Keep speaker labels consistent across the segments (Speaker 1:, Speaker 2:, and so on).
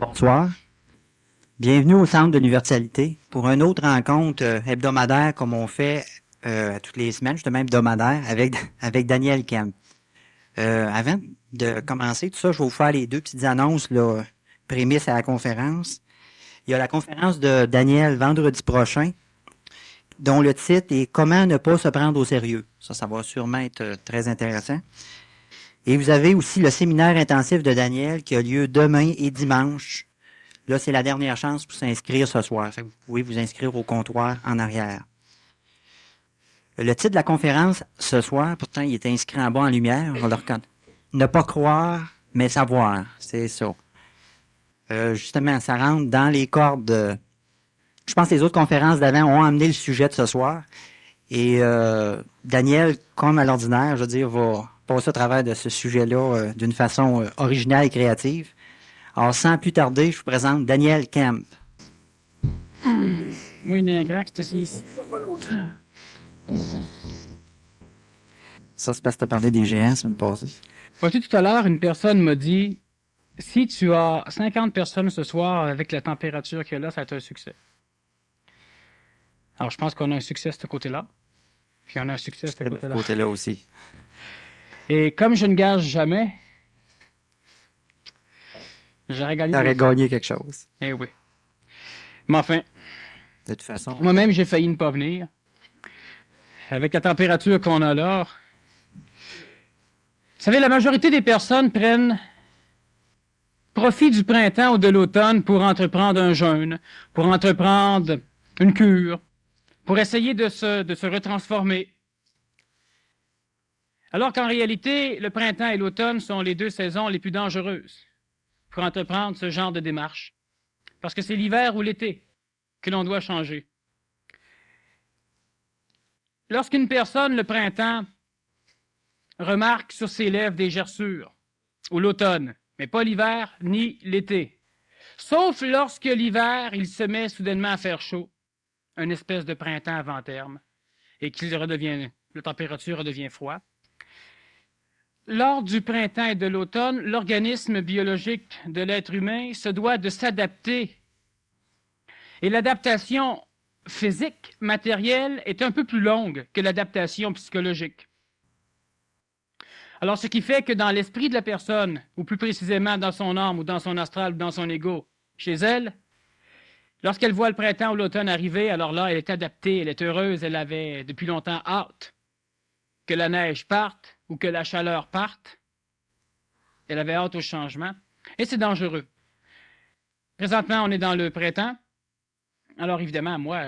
Speaker 1: Bonsoir. Bienvenue au Centre de l'Universalité pour une autre rencontre hebdomadaire comme on fait toutes les semaines, justement hebdomadaire, avec Daniel Kemp. Avant de commencer tout ça, je vais vous faire les deux petites annonces, là, prémices à la conférence. Il y a la conférence de Daniel vendredi prochain, dont le titre est Comment ne pas se prendre au sérieux. Ça va sûrement être très intéressant. Et vous avez aussi le séminaire intensif de Daniel qui a lieu demain et dimanche. Là, c'est la dernière chance pour s'inscrire ce soir. Fait que vous pouvez vous inscrire au comptoir en arrière. Le titre de la conférence ce soir, pourtant, il est inscrit en bas en lumière. On le reconnaît. Ne pas croire, mais savoir. C'est ça. Justement, ça rentre dans les cordes. Je pense que les autres conférences d'avant ont amené le sujet de ce soir. Et Daniel, comme à l'ordinaire, je veux dire, va passer au travers de ce sujet-là d'une façon originale et créative. Alors, sans plus tarder, je vous présente Daniel Kemp.
Speaker 2: Oui, Niagara, qui te ici.
Speaker 1: Ça, c'est parce que tu as parlé des géants, ça me passée.
Speaker 2: Vois-tu, tout à l'heure, une personne m'a dit, si tu as 50 personnes ce soir avec la température qu'il y a là, ça va être un succès. Alors, je pense qu'on a un succès de ce côté-là. Puis on a un succès de ce
Speaker 1: De ce
Speaker 2: côté-là.
Speaker 1: côté-là aussi.
Speaker 2: Et comme je ne gage jamais, j'aurais gagné.
Speaker 1: Tu aurais gagné quelque chose.
Speaker 2: Eh oui. Mais enfin,
Speaker 1: De toute façon.
Speaker 2: moi-même, j'ai failli ne pas venir. Avec la température qu'on a là. Vous savez, la majorité des personnes prennent profit du printemps ou de l'automne pour entreprendre un jeûne, pour entreprendre une cure, pour essayer de se retransformer. Alors qu'en réalité, le printemps et l'automne sont les deux saisons les plus dangereuses pour entreprendre ce genre de démarche. Parce que c'est l'hiver ou l'été que l'on doit changer. Lorsqu'une personne, le printemps, remarque sur ses lèvres des gerçures, ou l'automne, mais pas l'hiver ni l'été, sauf lorsque l'hiver, il se met soudainement à faire chaud, une espèce de printemps avant terme, et la température redevient froide. Lors du printemps et de l'automne, l'organisme biologique de l'être humain se doit de s'adapter. Et l'adaptation physique, matérielle, est un peu plus longue que l'adaptation psychologique. Alors, ce qui fait que dans l'esprit de la personne, ou plus précisément dans son âme, ou dans son astral, ou dans son ego, chez elle, lorsqu'elle voit le printemps ou l'automne arriver, alors là, elle est adaptée, elle est heureuse, elle avait depuis longtemps hâte que la neige parte ou que la chaleur parte. Elle avait hâte au changement. Et c'est dangereux. Présentement, on est dans le printemps. Alors, évidemment, moi,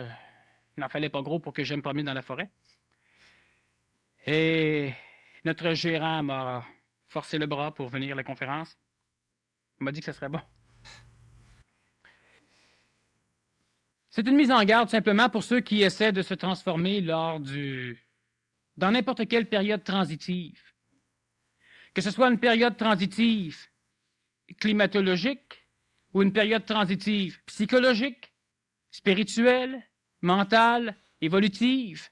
Speaker 2: il n'en fallait pas gros pour que j'aime me promener dans la forêt. Et notre gérant m'a forcé le bras pour venir à la conférence. Il m'a dit que ce serait bon. C'est une mise en garde simplement pour ceux qui essaient de se transformer dans n'importe quelle période transitive. Que ce soit une période transitive climatologique ou une période transitive psychologique, spirituelle, mentale, évolutive.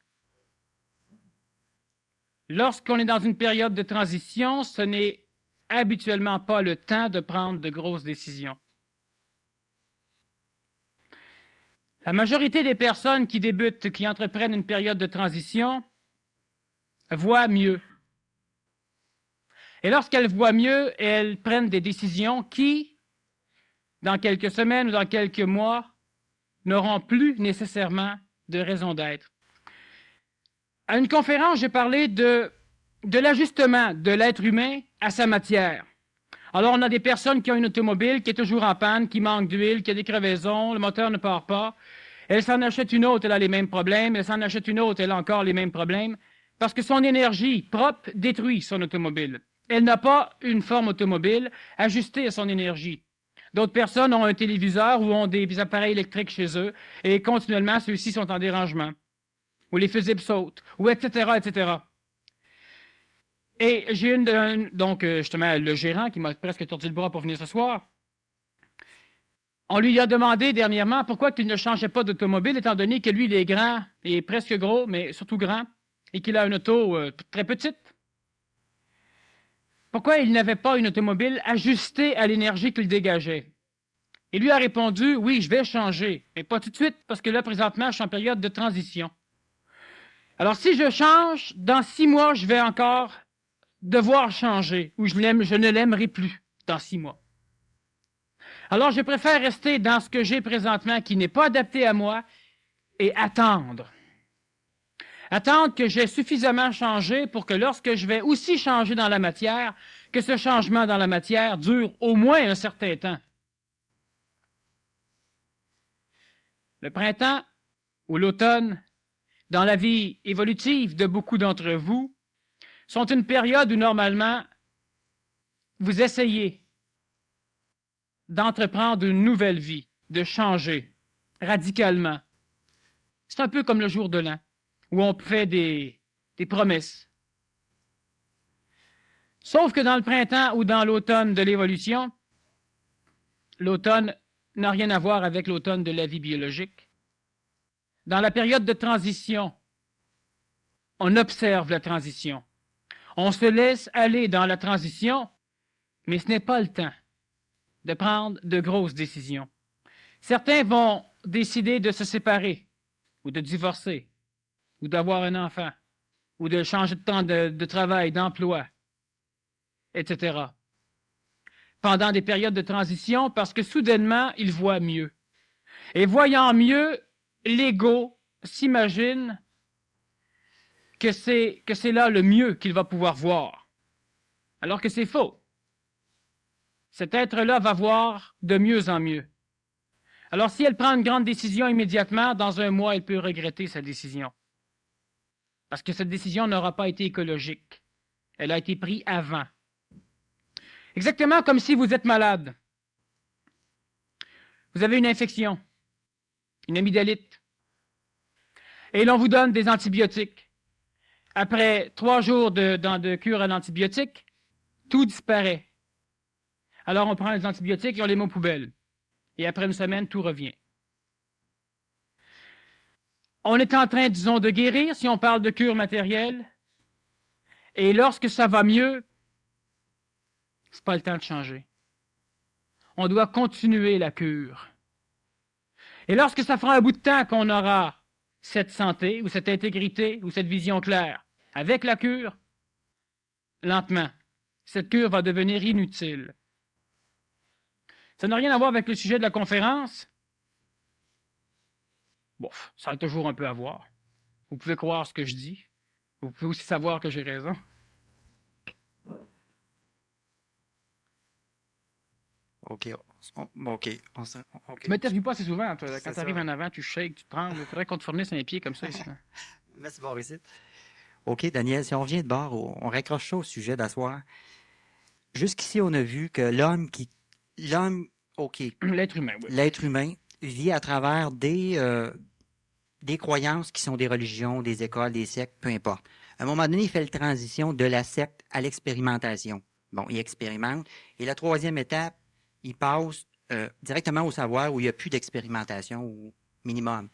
Speaker 2: Lorsqu'on est dans une période de transition, ce n'est habituellement pas le temps de prendre de grosses décisions. La majorité des personnes qui débutent, qui entreprennent une période de transition, voient mieux. Et lorsqu'elles voient mieux, elles prennent des décisions qui, dans quelques semaines ou dans quelques mois, n'auront plus nécessairement de raison d'être. À une conférence, j'ai parlé de l'ajustement de l'être humain à sa matière. Alors, on a des personnes qui ont une automobile qui est toujours en panne, qui manque d'huile, qui a des crevaisons, le moteur ne part pas. Elle s'en achète une autre, elle a les mêmes problèmes. Elle s'en achète une autre, elle a encore les mêmes problèmes. Parce que son énergie propre détruit son automobile. Elle n'a pas une forme automobile ajustée à son énergie. D'autres personnes ont un téléviseur ou ont des appareils électriques chez eux et continuellement, ceux-ci sont en dérangement. Ou les fusibles sautent, ou etc., etc. Et j'ai donc justement le gérant qui m'a presque tordu le bras pour venir ce soir. On lui a demandé dernièrement pourquoi il ne changeait pas d'automobile, étant donné que lui, il est grand, il est presque gros, mais surtout grand, et qu'il a une auto très petite. Pourquoi il n'avait pas une automobile ajustée à l'énergie qu'il dégageait? Et lui a répondu, oui, je vais changer, mais pas tout de suite, parce que là, présentement, je suis en période de transition. Alors, si je change, dans 6 mois, je vais encore devoir changer, ou je ne l'aimerai plus dans 6 mois. Alors, je préfère rester dans ce que j'ai présentement, qui n'est pas adapté à moi, et attendre. Attendre que j'ai suffisamment changé pour que lorsque je vais aussi changer dans la matière, que ce changement dans la matière dure au moins un certain temps. Le printemps ou l'automne, dans la vie évolutive de beaucoup d'entre vous, sont une période où normalement vous essayez d'entreprendre une nouvelle vie, de changer radicalement. C'est un peu comme le jour de l'an, où on fait des promesses. Sauf que dans le printemps ou dans l'automne de l'évolution, l'automne n'a rien à voir avec l'automne de la vie biologique. Dans la période de transition, on observe la transition. On se laisse aller dans la transition, mais ce n'est pas le temps de prendre de grosses décisions. Certains vont décider de se séparer, ou de divorcer, ou d'avoir un enfant, ou de changer de temps de travail, d'emploi, etc. Pendant des périodes de transition, parce que soudainement, ils voient mieux. Et voyant mieux, l'ego s'imagine que c'est là le mieux qu'il va pouvoir voir. Alors que c'est faux. Cet être-là va voir de mieux en mieux. Alors, si elle prend une grande décision immédiatement, dans un mois, elle peut regretter sa décision. Parce que cette décision n'aura pas été écologique. Elle a été prise avant. Exactement comme si vous êtes malade. Vous avez une infection, une amygdalite, et l'on vous donne des antibiotiques. Après 3 jours de cure à l'antibiotique, tout disparaît. Alors on prend les antibiotiques et on les met aux poubelles. Et après une semaine, tout revient. On est en train, disons, de guérir, si on parle de cure matérielle, et lorsque ça va mieux, c'est pas le temps de changer. On doit continuer la cure. Et lorsque ça fera un bout de temps qu'on aura cette santé, ou cette intégrité, ou cette vision claire, avec la cure, lentement, cette cure va devenir inutile. Ça n'a rien à voir avec le sujet de la conférence. Bon, ça a toujours un peu à voir. Vous pouvez croire ce que je dis. Vous pouvez aussi savoir que j'ai raison.
Speaker 1: OK. OK.
Speaker 2: Tu m'interviews pas assez souvent. Toi. Quand
Speaker 1: C'est
Speaker 2: tu arrives
Speaker 1: ça.
Speaker 2: en avant, tu shakes, tu te prends. Il faudrait qu'on te fournisse un pied comme ça. Ici.
Speaker 1: Merci, Boris. OK, Daniel, si on revient de bord, on raccroche ça au sujet d'asseoir. Jusqu'ici, on a vu que OK,
Speaker 2: L'être humain, oui.
Speaker 1: l'être humain vit à travers des croyances qui sont des religions, des écoles, des sectes, peu importe. À un moment donné, il fait la transition de la secte à l'expérimentation. Bon, il expérimente. Et la troisième étape, il passe directement au savoir où il n'y a plus d'expérimentation ou minimum.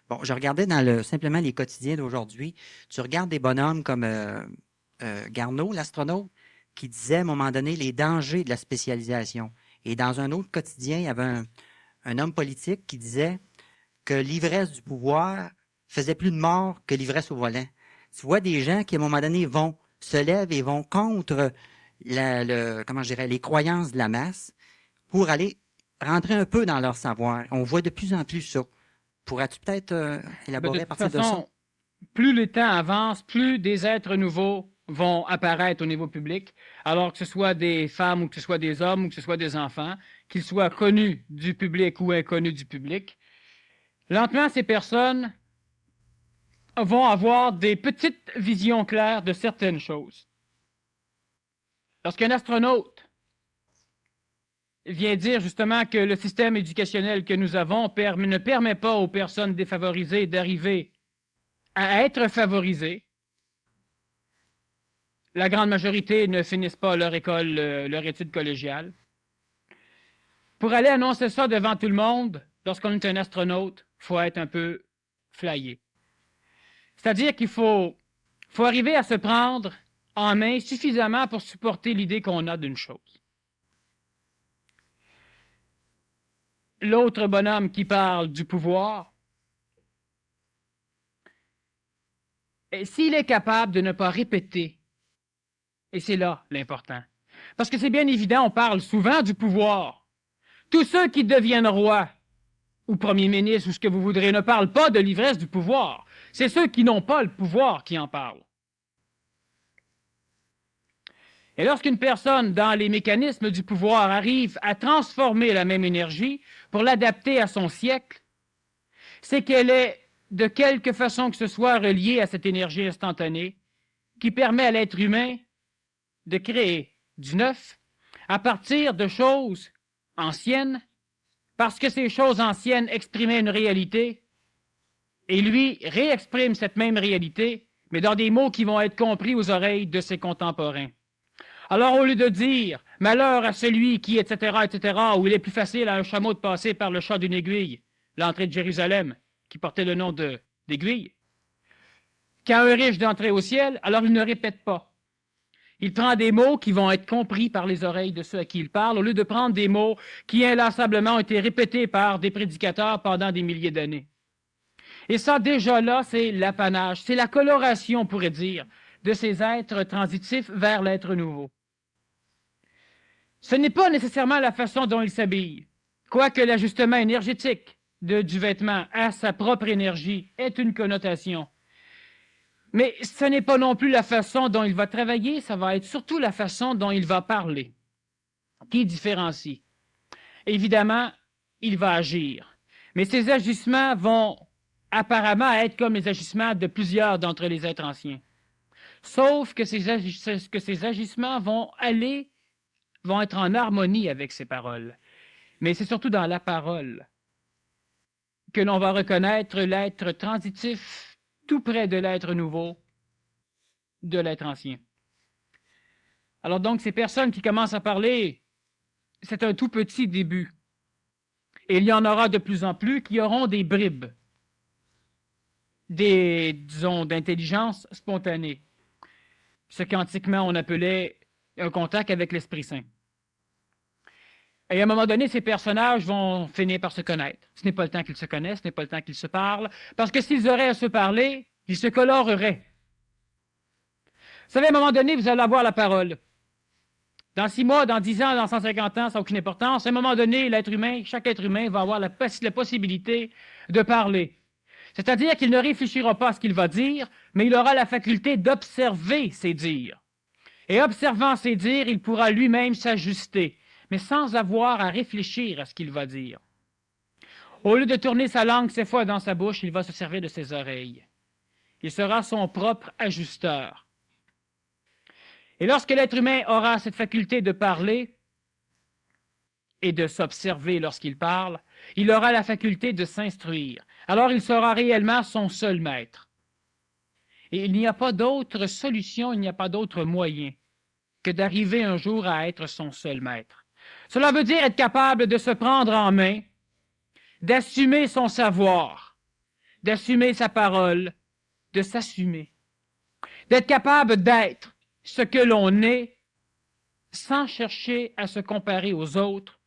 Speaker 1: Bon, je regardais simplement les quotidiens d'aujourd'hui. Tu regardes des bonhommes comme Garneau, l'astronaute, qui disait à un moment donné les dangers de la spécialisation. Et dans un autre quotidien, il y avait un homme politique qui disait que l'ivresse du pouvoir faisait plus de morts que l'ivresse au volant. Tu vois des gens qui, à un moment donné, se lèvent et vont contre les croyances de la masse pour aller rentrer un peu dans leur savoir. On voit de plus en plus ça. Pourras-tu peut-être élaborer
Speaker 2: De
Speaker 1: à
Speaker 2: toute
Speaker 1: partir de ça?
Speaker 2: façon, plus le temps avance, plus des êtres nouveaux vont apparaître au niveau public, alors que ce soit des femmes ou que ce soit des hommes ou que ce soit des enfants, qu'ils soient connus du public ou inconnus du public. Lentement, ces personnes vont avoir des petites visions claires de certaines choses. Lorsqu'un astronaute vient dire justement que le système éducationnel que nous avons ne permet pas aux personnes défavorisées d'arriver à être favorisées, la grande majorité ne finissent pas leur école, leur étude collégiale. Pour aller annoncer ça devant tout le monde, lorsqu'on est un astronaute, il faut être un peu flyé. C'est-à-dire qu'il faut arriver à se prendre en main suffisamment pour supporter l'idée qu'on a d'une chose. l'autre bonhomme qui parle du pouvoir, et s'il est capable de ne pas répéter, et c'est là l'important, parce que c'est bien évident, on parle souvent du pouvoir. Tous ceux qui deviennent rois ou premiers ministres ou ce que vous voudrez ne parlent pas de l'ivresse du pouvoir. C'est ceux qui n'ont pas le pouvoir qui en parlent. Et lorsqu'une personne, dans les mécanismes du pouvoir, arrive à transformer la même énergie pour l'adapter à son siècle, c'est qu'elle est, de quelque façon que ce soit, reliée à cette énergie instantanée qui permet à l'être humain de créer du neuf à partir de choses anciennes, parce que ces choses anciennes exprimaient une réalité, et lui réexprime cette même réalité, mais dans des mots qui vont être compris aux oreilles de ses contemporains. Alors, au lieu de dire « malheur à celui qui, etc., etc., » où il est plus facile à un chameau de passer par le chat d'une aiguille, l'entrée de Jérusalem, qui portait le nom d'aiguille, qu'à un riche d'entrer au ciel, alors il ne répète pas. Il prend des mots qui vont être compris par les oreilles de ceux à qui il parle, au lieu de prendre des mots qui inlassablement ont été répétés par des prédicateurs pendant des milliers d'années. Et ça, déjà là, c'est l'apanage, c'est la coloration, on pourrait dire, de ces êtres transitifs vers l'être nouveau. Ce n'est pas nécessairement la façon dont ils s'habillent, quoique l'ajustement énergétique du vêtement à sa propre énergie est une connotation. Mais ce n'est pas non plus la façon dont il va travailler, ça va être surtout la façon dont il va parler, qui différencie. Évidemment, il va agir, mais ces agissements vont apparemment être comme les agissements de plusieurs d'entre les êtres anciens. Sauf que ces agissements vont être en harmonie avec ces paroles. Mais c'est surtout dans la parole que l'on va reconnaître l'être transitif tout près de l'être nouveau, de l'être ancien. Alors donc, ces personnes qui commencent à parler, c'est un tout petit début. Et il y en aura de plus en plus qui auront des bribes, disons, d'intelligence spontanée. Ce qu'antiquement on appelait un contact avec l'Esprit Saint. Et à un moment donné, ces personnages vont finir par se connaître. Ce n'est pas le temps qu'ils se connaissent, ce n'est pas le temps qu'ils se parlent, parce que s'ils auraient à se parler, ils se coloreraient. Vous savez, à un moment donné, vous allez avoir la parole. Dans 6 mois, dans 10 ans, dans 150 ans, ça n'a aucune importance. À un moment donné, l'être humain, chaque être humain va avoir la possibilité de parler. C'est-à-dire qu'il ne réfléchira pas à ce qu'il va dire, mais il aura la faculté d'observer ses dires. Et observant ses dires, il pourra lui-même s'ajuster, mais sans avoir à réfléchir à ce qu'il va dire. Au lieu de tourner sa langue 7 fois dans sa bouche, il va se servir de ses oreilles. Il sera son propre ajusteur. Et lorsque l'être humain aura cette faculté de parler et de s'observer lorsqu'il parle, il aura la faculté de s'instruire. Alors il sera réellement son seul maître. Et il n'y a pas d'autre solution, il n'y a pas d'autre moyen que d'arriver un jour à être son seul maître. Cela veut dire être capable de se prendre en main, d'assumer son savoir, d'assumer sa parole, de s'assumer, d'être capable d'être ce que l'on est sans chercher à se comparer aux autres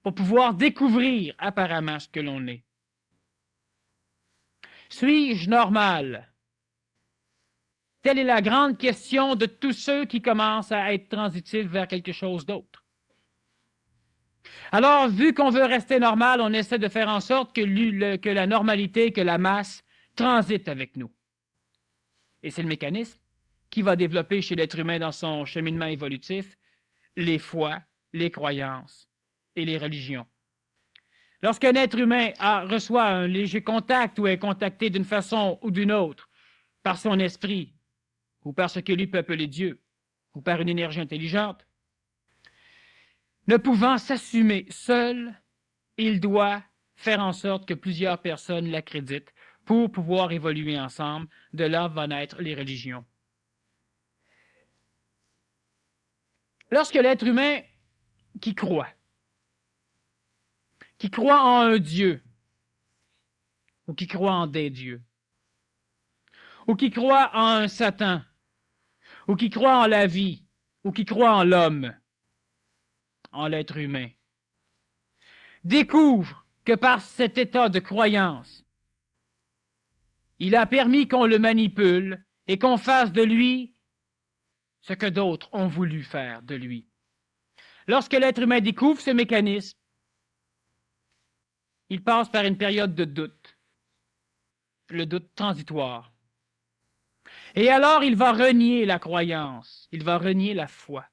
Speaker 2: pour pouvoir découvrir apparemment ce que l'on est. Suis-je normal? Telle est la grande question de tous ceux qui commencent à être transitifs vers quelque chose d'autre. Alors, vu qu'on veut rester normal, on essaie de faire en sorte que la normalité, que la masse transite avec nous. Et c'est le mécanisme qui va développer chez l'être humain dans son cheminement évolutif les foi, les croyances et les religions. Lorsqu'un être humain reçoit un léger contact ou est contacté d'une façon ou d'une autre par son esprit ou par ce que lui peut appeler Dieu ou par une énergie intelligente, ne pouvant s'assumer seul, il doit faire en sorte que plusieurs personnes l'accréditent pour pouvoir évoluer ensemble. De là vont naître les religions. Lorsque l'être humain qui croit en un Dieu, ou qui croit en des dieux, ou qui croit en un Satan, ou qui croit en la vie, ou qui croit en l'homme, en l'être humain, découvre que par cet état de croyance, il a permis qu'on le manipule et qu'on fasse de lui ce que d'autres ont voulu faire de lui. Lorsque l'être humain découvre ce mécanisme, il passe par une période de doute, le doute transitoire. Et alors, il va renier la croyance, il va renier la foi.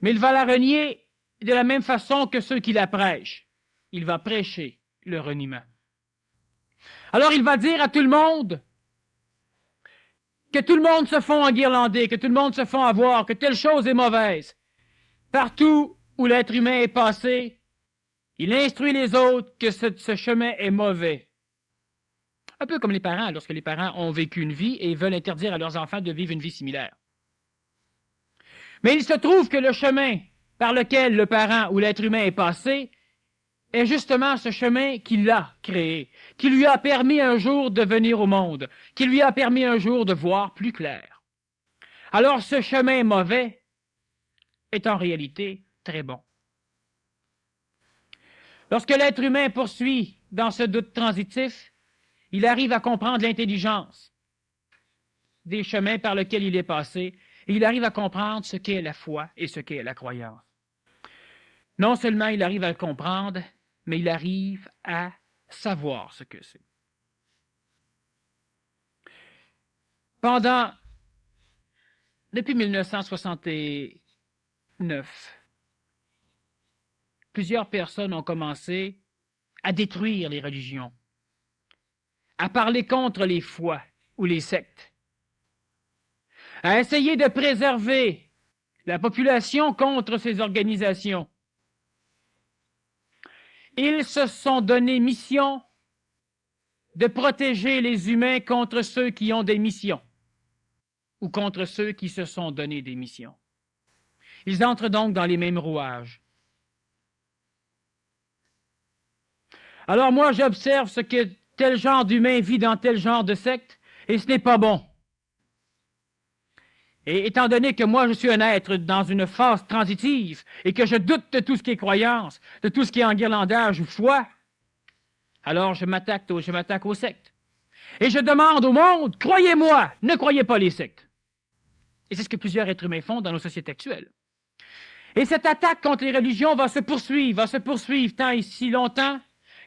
Speaker 2: Mais il va la renier de la même façon que ceux qui la prêchent. Il va prêcher le reniement. Alors, il va dire à tout le monde que tout le monde se fond enguirlander, que tout le monde se fond avoir, que telle chose est mauvaise. Partout où l'être humain est passé, il instruit les autres que ce chemin est mauvais. Un peu comme les parents, lorsque les parents ont vécu une vie et veulent interdire à leurs enfants de vivre une vie similaire. Mais il se trouve que le chemin par lequel le parent ou l'être humain est passé est justement ce chemin qui l'a créé, qui lui a permis un jour de venir au monde, qui lui a permis un jour de voir plus clair. Alors ce chemin mauvais est en réalité très bon. Lorsque l'être humain poursuit dans ce doute transitif, il arrive à comprendre l'intelligence des chemins par lesquels il est passé, et il arrive à comprendre ce qu'est la foi et ce qu'est la croyance. Non seulement il arrive à le comprendre, mais il arrive à savoir ce que c'est. Depuis 1969, plusieurs personnes ont commencé à détruire les religions, à parler contre les foi ou les sectes, à essayer de préserver la population contre ces organisations. Ils se sont donné mission de protéger les humains contre ceux qui ont des missions ou contre ceux qui se sont donné des missions. Ils entrent donc dans les mêmes rouages. Alors moi, j'observe ce que tel genre d'humain vit dans tel genre de secte, et ce n'est pas bon. Et étant donné que moi, je suis un être dans une phase transitive et que je doute de tout ce qui est croyance, de tout ce qui est enguirlandage ou foi, alors je m'attaque aux sectes. Et je demande au monde, croyez-moi, ne croyez pas les sectes. Et c'est ce que plusieurs êtres humains font dans nos sociétés actuelles. Et cette attaque contre les religions va se poursuivre tant et si longtemps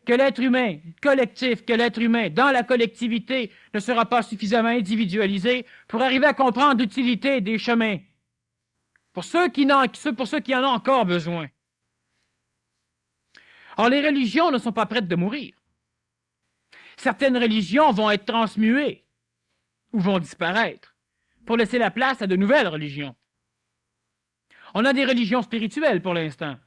Speaker 2: que l'être humain collectif, que l'être humain dans la collectivité ne sera pas suffisamment individualisé pour arriver à comprendre l'utilité des chemins pour ceux qui en ont encore besoin. Or, les religions ne sont pas prêtes de mourir. Certaines religions vont être transmuées ou vont disparaître pour laisser la place à de nouvelles religions. On a des religions spirituelles pour l'instant.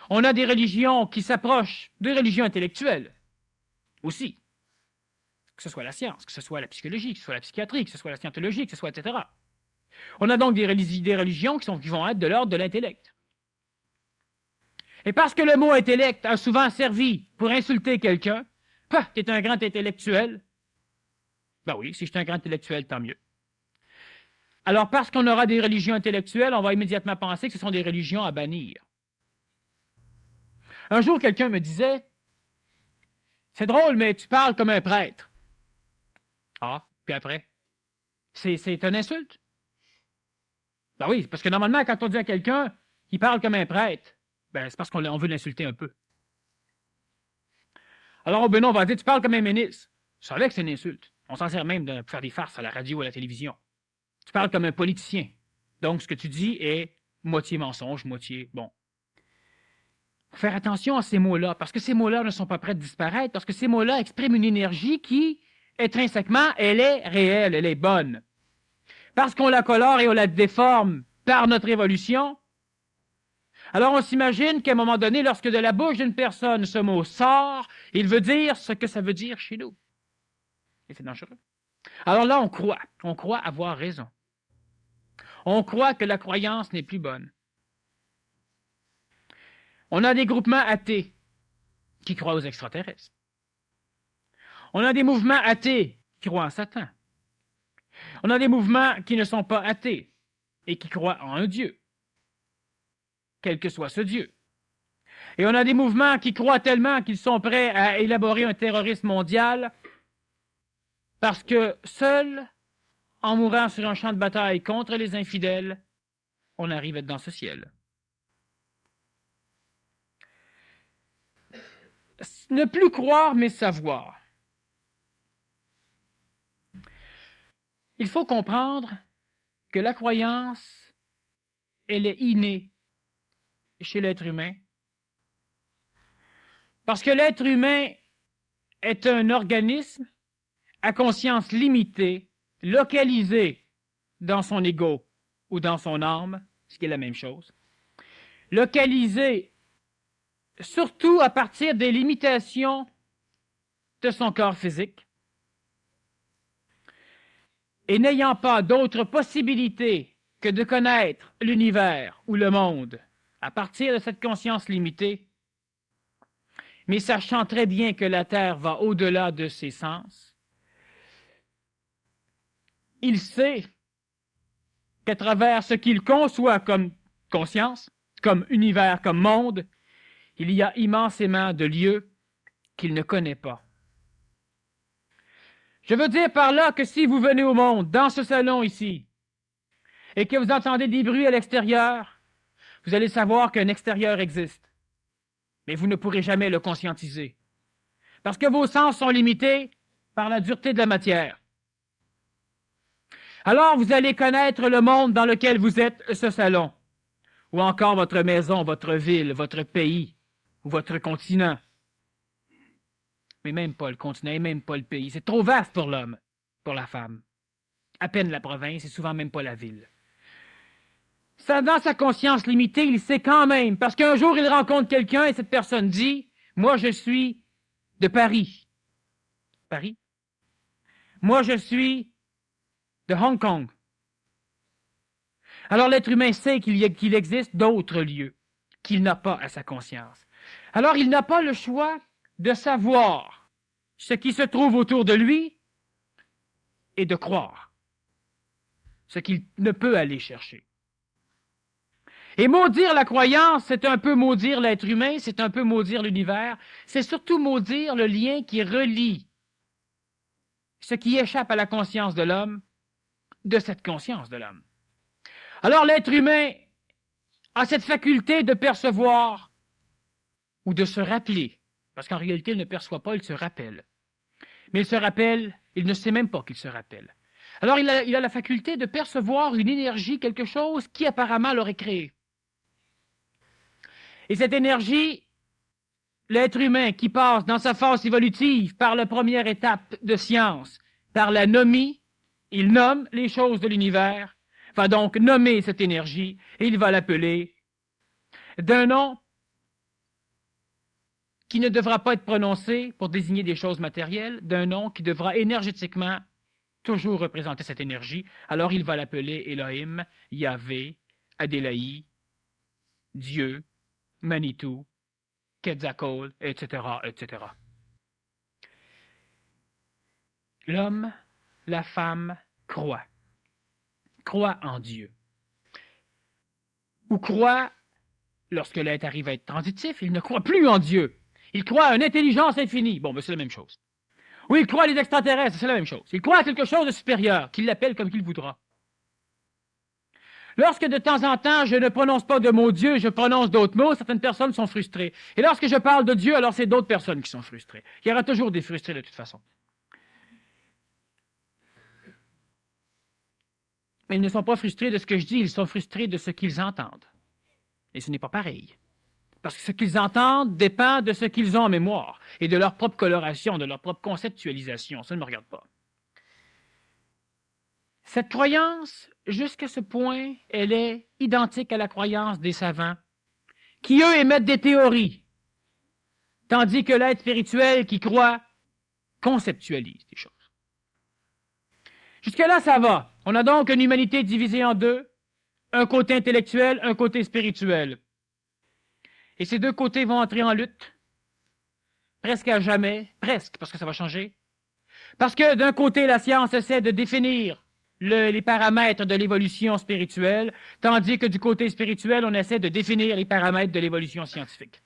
Speaker 2: On a des religions qui s'approchent de religions intellectuelles aussi. Que ce soit la science, que ce soit la psychologie, que ce soit la psychiatrie, que ce soit la scientologie, que ce soit etc. On a donc des religions qui vont être de l'ordre de l'intellect. Et parce que le mot intellect a souvent servi pour insulter quelqu'un, tu es un grand intellectuel. Ben oui, si je suis un grand intellectuel, tant mieux. Alors parce qu'on aura des religions intellectuelles, on va immédiatement penser que ce sont des religions à bannir. Un jour, quelqu'un me disait, « C'est drôle, mais tu parles comme un prêtre. » Ah, puis après, c'est une insulte? Ben oui, parce que normalement, quand on dit à quelqu'un qui parle comme un prêtre, ben c'est parce qu'on veut l'insulter un peu. Alors, ben non, on va dire, tu parles comme un ministre. Je savais que c'est une insulte. On s'en sert même pour faire des farces à la radio ou à la télévision. Tu parles comme un politicien. Donc, ce que tu dis est moitié mensonge, moitié bon. Faire attention à ces mots-là, parce que ces mots-là ne sont pas prêts de disparaître, parce que ces mots-là expriment une énergie qui, intrinsèquement, elle est réelle, elle est bonne. Parce qu'on la colore et on la déforme par notre évolution, alors on s'imagine qu'à un moment donné, lorsque de la bouche d'une personne ce mot sort, il veut dire ce que ça veut dire chez nous. Et c'est dangereux. Alors là, on croit avoir raison. On croit que la croyance n'est plus bonne. On a des groupements athées qui croient aux extraterrestres. On a des mouvements athées qui croient en Satan. On a des mouvements qui ne sont pas athées et qui croient en un Dieu, quel que soit ce Dieu. Et on a des mouvements qui croient tellement qu'ils sont prêts à élaborer un terrorisme mondial parce que seul, en mourant sur un champ de bataille contre les infidèles, on arrive à être dans ce ciel. Ne plus croire, mais savoir. Il faut comprendre que la croyance, elle est innée chez l'être humain. Parce que l'être humain est un organisme à conscience limitée, localisé dans son ego ou dans son âme, ce qui est la même chose, localisé surtout à partir des limitations de son corps physique, et n'ayant pas d'autre possibilité que de connaître l'univers ou le monde à partir de cette conscience limitée, mais sachant très bien que la Terre va au-delà de ses sens, il sait qu'à travers ce qu'il conçoit comme conscience, comme univers, comme monde, il y a immensément de lieux qu'il ne connaît pas. Je veux dire par là que si vous venez au monde, dans ce salon ici, et que vous entendez des bruits à l'extérieur, vous allez savoir qu'un extérieur existe. Mais vous ne pourrez jamais le conscientiser. Parce que vos sens sont limités par la dureté de la matière. Alors vous allez connaître le monde dans lequel vous êtes, ce salon, ou encore votre maison, votre ville, votre pays, ou votre continent. Mais même pas le continent, et même pas le pays. C'est trop vaste pour l'homme, pour la femme. À peine la province, et souvent même pas la ville. Ça, dans sa conscience limitée, il sait quand même, parce qu'un jour, il rencontre quelqu'un et cette personne dit « Moi, je suis de Paris. » Paris? « Moi, je suis de Hong Kong. » Alors, l'être humain sait qu'il existe d'autres lieux qu'il n'a pas à sa conscience. Alors, il n'a pas le choix de savoir ce qui se trouve autour de lui et de croire ce qu'il ne peut aller chercher. Et maudire la croyance, c'est un peu maudire l'être humain, c'est un peu maudire l'univers, c'est surtout maudire le lien qui relie ce qui échappe à la conscience de l'homme de cette conscience de l'homme. Alors l'être humain a cette faculté de percevoir ou de se rappeler, parce qu'en réalité il ne perçoit pas, il se rappelle. Mais il se rappelle, il ne sait même pas qu'il se rappelle. Alors il a la faculté de percevoir une énergie, quelque chose qui apparemment l'aurait créé. Et cette énergie, l'être humain qui passe dans sa phase évolutive par la première étape de science, par la nomie, il nomme les choses de l'univers, va donc nommer cette énergie et il va l'appeler d'un nom qui ne devra pas être prononcé pour désigner des choses matérielles, d'un nom qui devra énergétiquement toujours représenter cette énergie. Alors il va l'appeler Elohim, Yahvé, Adélaï, Dieu, Manitou, Quetzalcoatl, etc., etc. L'homme, la femme croient en Dieu. Ou croient, lorsque l'être arrive à être transitif, il ne croit plus en Dieu. Il croit à une intelligence infinie. Bon, ben c'est la même chose. Oui, il croit à les extraterrestres, c'est la même chose. Il croit à quelque chose de supérieur, qu'il l'appelle comme qu'il voudra. Lorsque de temps en temps, je ne prononce pas de mots Dieu, je prononce d'autres mots, certaines personnes sont frustrées. Et lorsque je parle de Dieu, alors c'est d'autres personnes qui sont frustrées. Il y aura toujours des frustrés de toute façon. Mais ils ne sont pas frustrés de ce que je dis, ils sont frustrés de ce qu'ils entendent. Et ce n'est pas pareil. Parce que ce qu'ils entendent dépend de ce qu'ils ont en mémoire et de leur propre coloration, de leur propre conceptualisation. Ça ne me regarde pas. Cette croyance, jusqu'à ce point, elle est identique à la croyance des savants, qui, eux, émettent des théories, tandis que l'être spirituel qui croit conceptualise des choses. Jusque-là, ça va. On a donc une humanité divisée en deux, un côté intellectuel, un côté spirituel. Et ces deux côtés vont entrer en lutte, presque à jamais, presque, parce que ça va changer. Parce que d'un côté, la science essaie de définir les paramètres de l'évolution spirituelle, tandis que du côté spirituel, on essaie de définir les paramètres de l'évolution scientifique.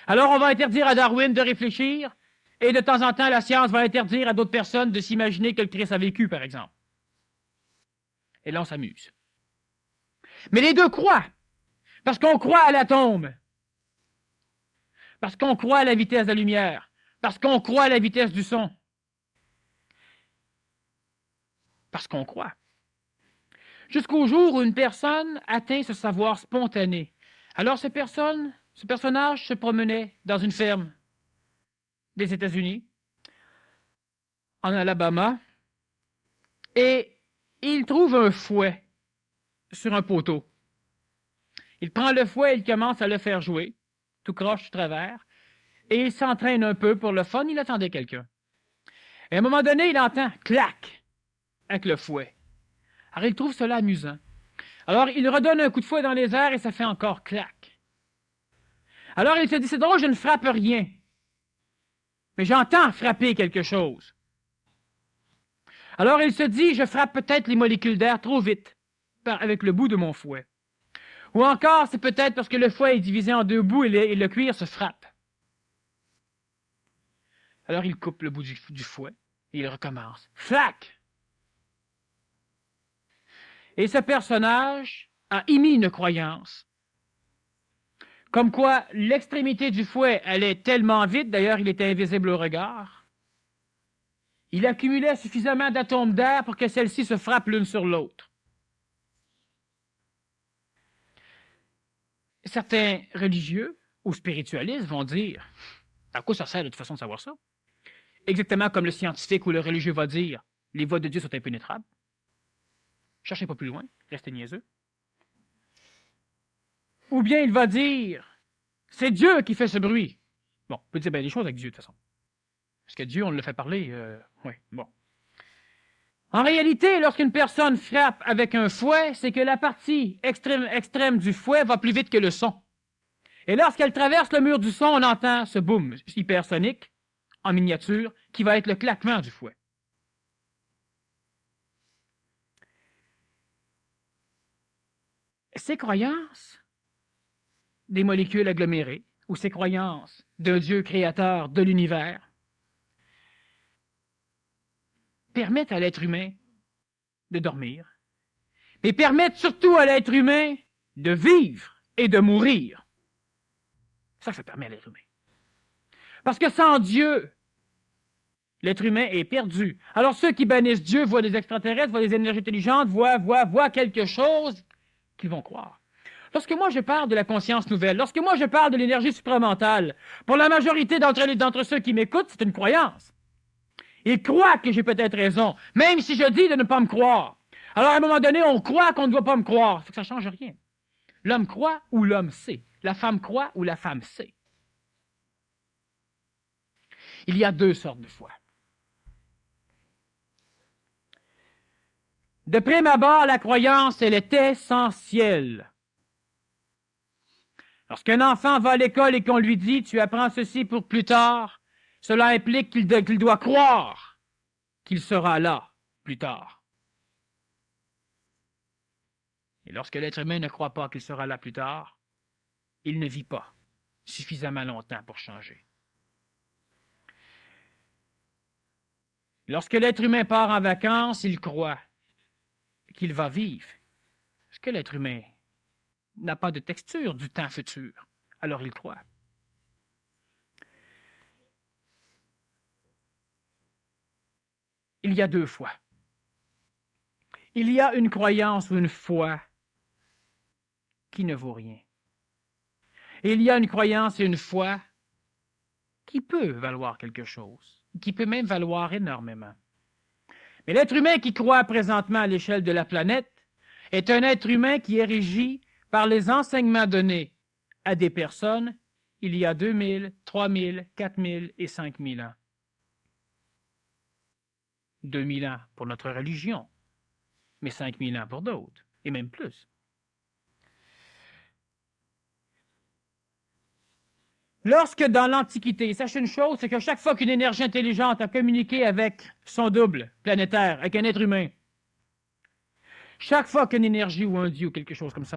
Speaker 2: Alors, on va interdire à Darwin de réfléchir, et de temps en temps, la science va interdire à d'autres personnes de s'imaginer que le Christ a vécu, par exemple. Et là, on s'amuse. Mais les deux croient, parce qu'on croit à l'atome, parce qu'on croit à la vitesse de la lumière, parce qu'on croit à la vitesse du son, parce qu'on croit. Jusqu'au jour où une personne atteint ce savoir spontané. Alors, ce personnage se promenait dans une ferme des États-Unis, en Alabama, et il trouve un fouet sur un poteau. Il prend le fouet et il commence à le faire jouer, tout croche, tout travers, et il s'entraîne un peu pour le fun, il attendait quelqu'un. Et à un moment donné, il entend « clac » avec le fouet. Alors il trouve cela amusant. Alors il redonne un coup de fouet dans les airs et ça fait encore « clac ». Alors il se dit « c'est drôle, je ne frappe rien, mais j'entends frapper quelque chose ». Alors il se dit « je frappe peut-être les molécules d'air trop vite avec le bout de mon fouet ». Ou encore, c'est peut-être parce que le fouet est divisé en deux bouts et le cuir se frappe. Alors il coupe le bout du fouet et il recommence. Flac! Et ce personnage a émis une croyance. Comme quoi, l'extrémité du fouet allait tellement vite, d'ailleurs il était invisible au regard, il accumulait suffisamment d'atomes d'air pour que celles-ci se frappent l'une sur l'autre. Certains religieux ou spiritualistes vont dire « à quoi ça sert de toute façon de savoir ça? » Exactement comme le scientifique ou le religieux va dire « les voies de Dieu sont impénétrables. » Cherchez pas plus loin, restez niaiseux. Ou bien il va dire « c'est Dieu qui fait ce bruit. » Bon, on peut dire bien des choses avec Dieu de toute façon. Parce que Dieu, on le fait parler, oui, bon. En réalité, lorsqu'une personne frappe avec un fouet, c'est que la partie extrême du fouet va plus vite que le son. Et lorsqu'elle traverse le mur du son, on entend ce boom hypersonique, en miniature, qui va être le claquement du fouet. Ces croyances des molécules agglomérées, ou ces croyances d'un Dieu créateur de l'univers, permettent à l'être humain de dormir, mais permettent surtout à l'être humain de vivre et de mourir. Ça permet à l'être humain. Parce que sans Dieu, l'être humain est perdu. Alors ceux qui bannissent Dieu voient des extraterrestres, voient des énergies intelligentes, voient quelque chose qu'ils vont croire. Lorsque moi je parle de la conscience nouvelle, lorsque moi je parle de l'énergie supramentale, pour la majorité d'entre ceux qui m'écoutent, c'est une croyance. Ils croient que j'ai peut-être raison, même si je dis de ne pas me croire. Alors à un moment donné, on croit qu'on ne doit pas me croire. Ça ne change rien. L'homme croit ou l'homme sait. La femme croit ou la femme sait. Il y a deux sortes de foi. De prime abord, la croyance, elle est essentielle. Lorsqu'un enfant va à l'école et qu'on lui dit « tu apprends ceci pour plus tard », cela implique qu'il doit croire qu'il sera là plus tard. Et lorsque l'être humain ne croit pas qu'il sera là plus tard, il ne vit pas suffisamment longtemps pour changer. Lorsque l'être humain part en vacances, il croit qu'il va vivre. Parce que l'être humain n'a pas de texture du temps futur, alors il croit. Il y a deux fois. Il y a une croyance ou une foi qui ne vaut rien. Et il y a une croyance et une foi qui peut valoir quelque chose, qui peut même valoir énormément. Mais l'être humain qui croit présentement à l'échelle de la planète est un être humain qui est régi par les enseignements donnés à des personnes il y a 2000, 3000, 4000 et 5000 ans. 2000 ans pour notre religion, mais 5000 ans pour d'autres, et même plus. Lorsque dans l'Antiquité, sachez une chose, c'est que chaque fois qu'une énergie intelligente a communiqué avec son double planétaire, avec un être humain, chaque fois qu'une énergie ou un dieu ou quelque chose comme ça,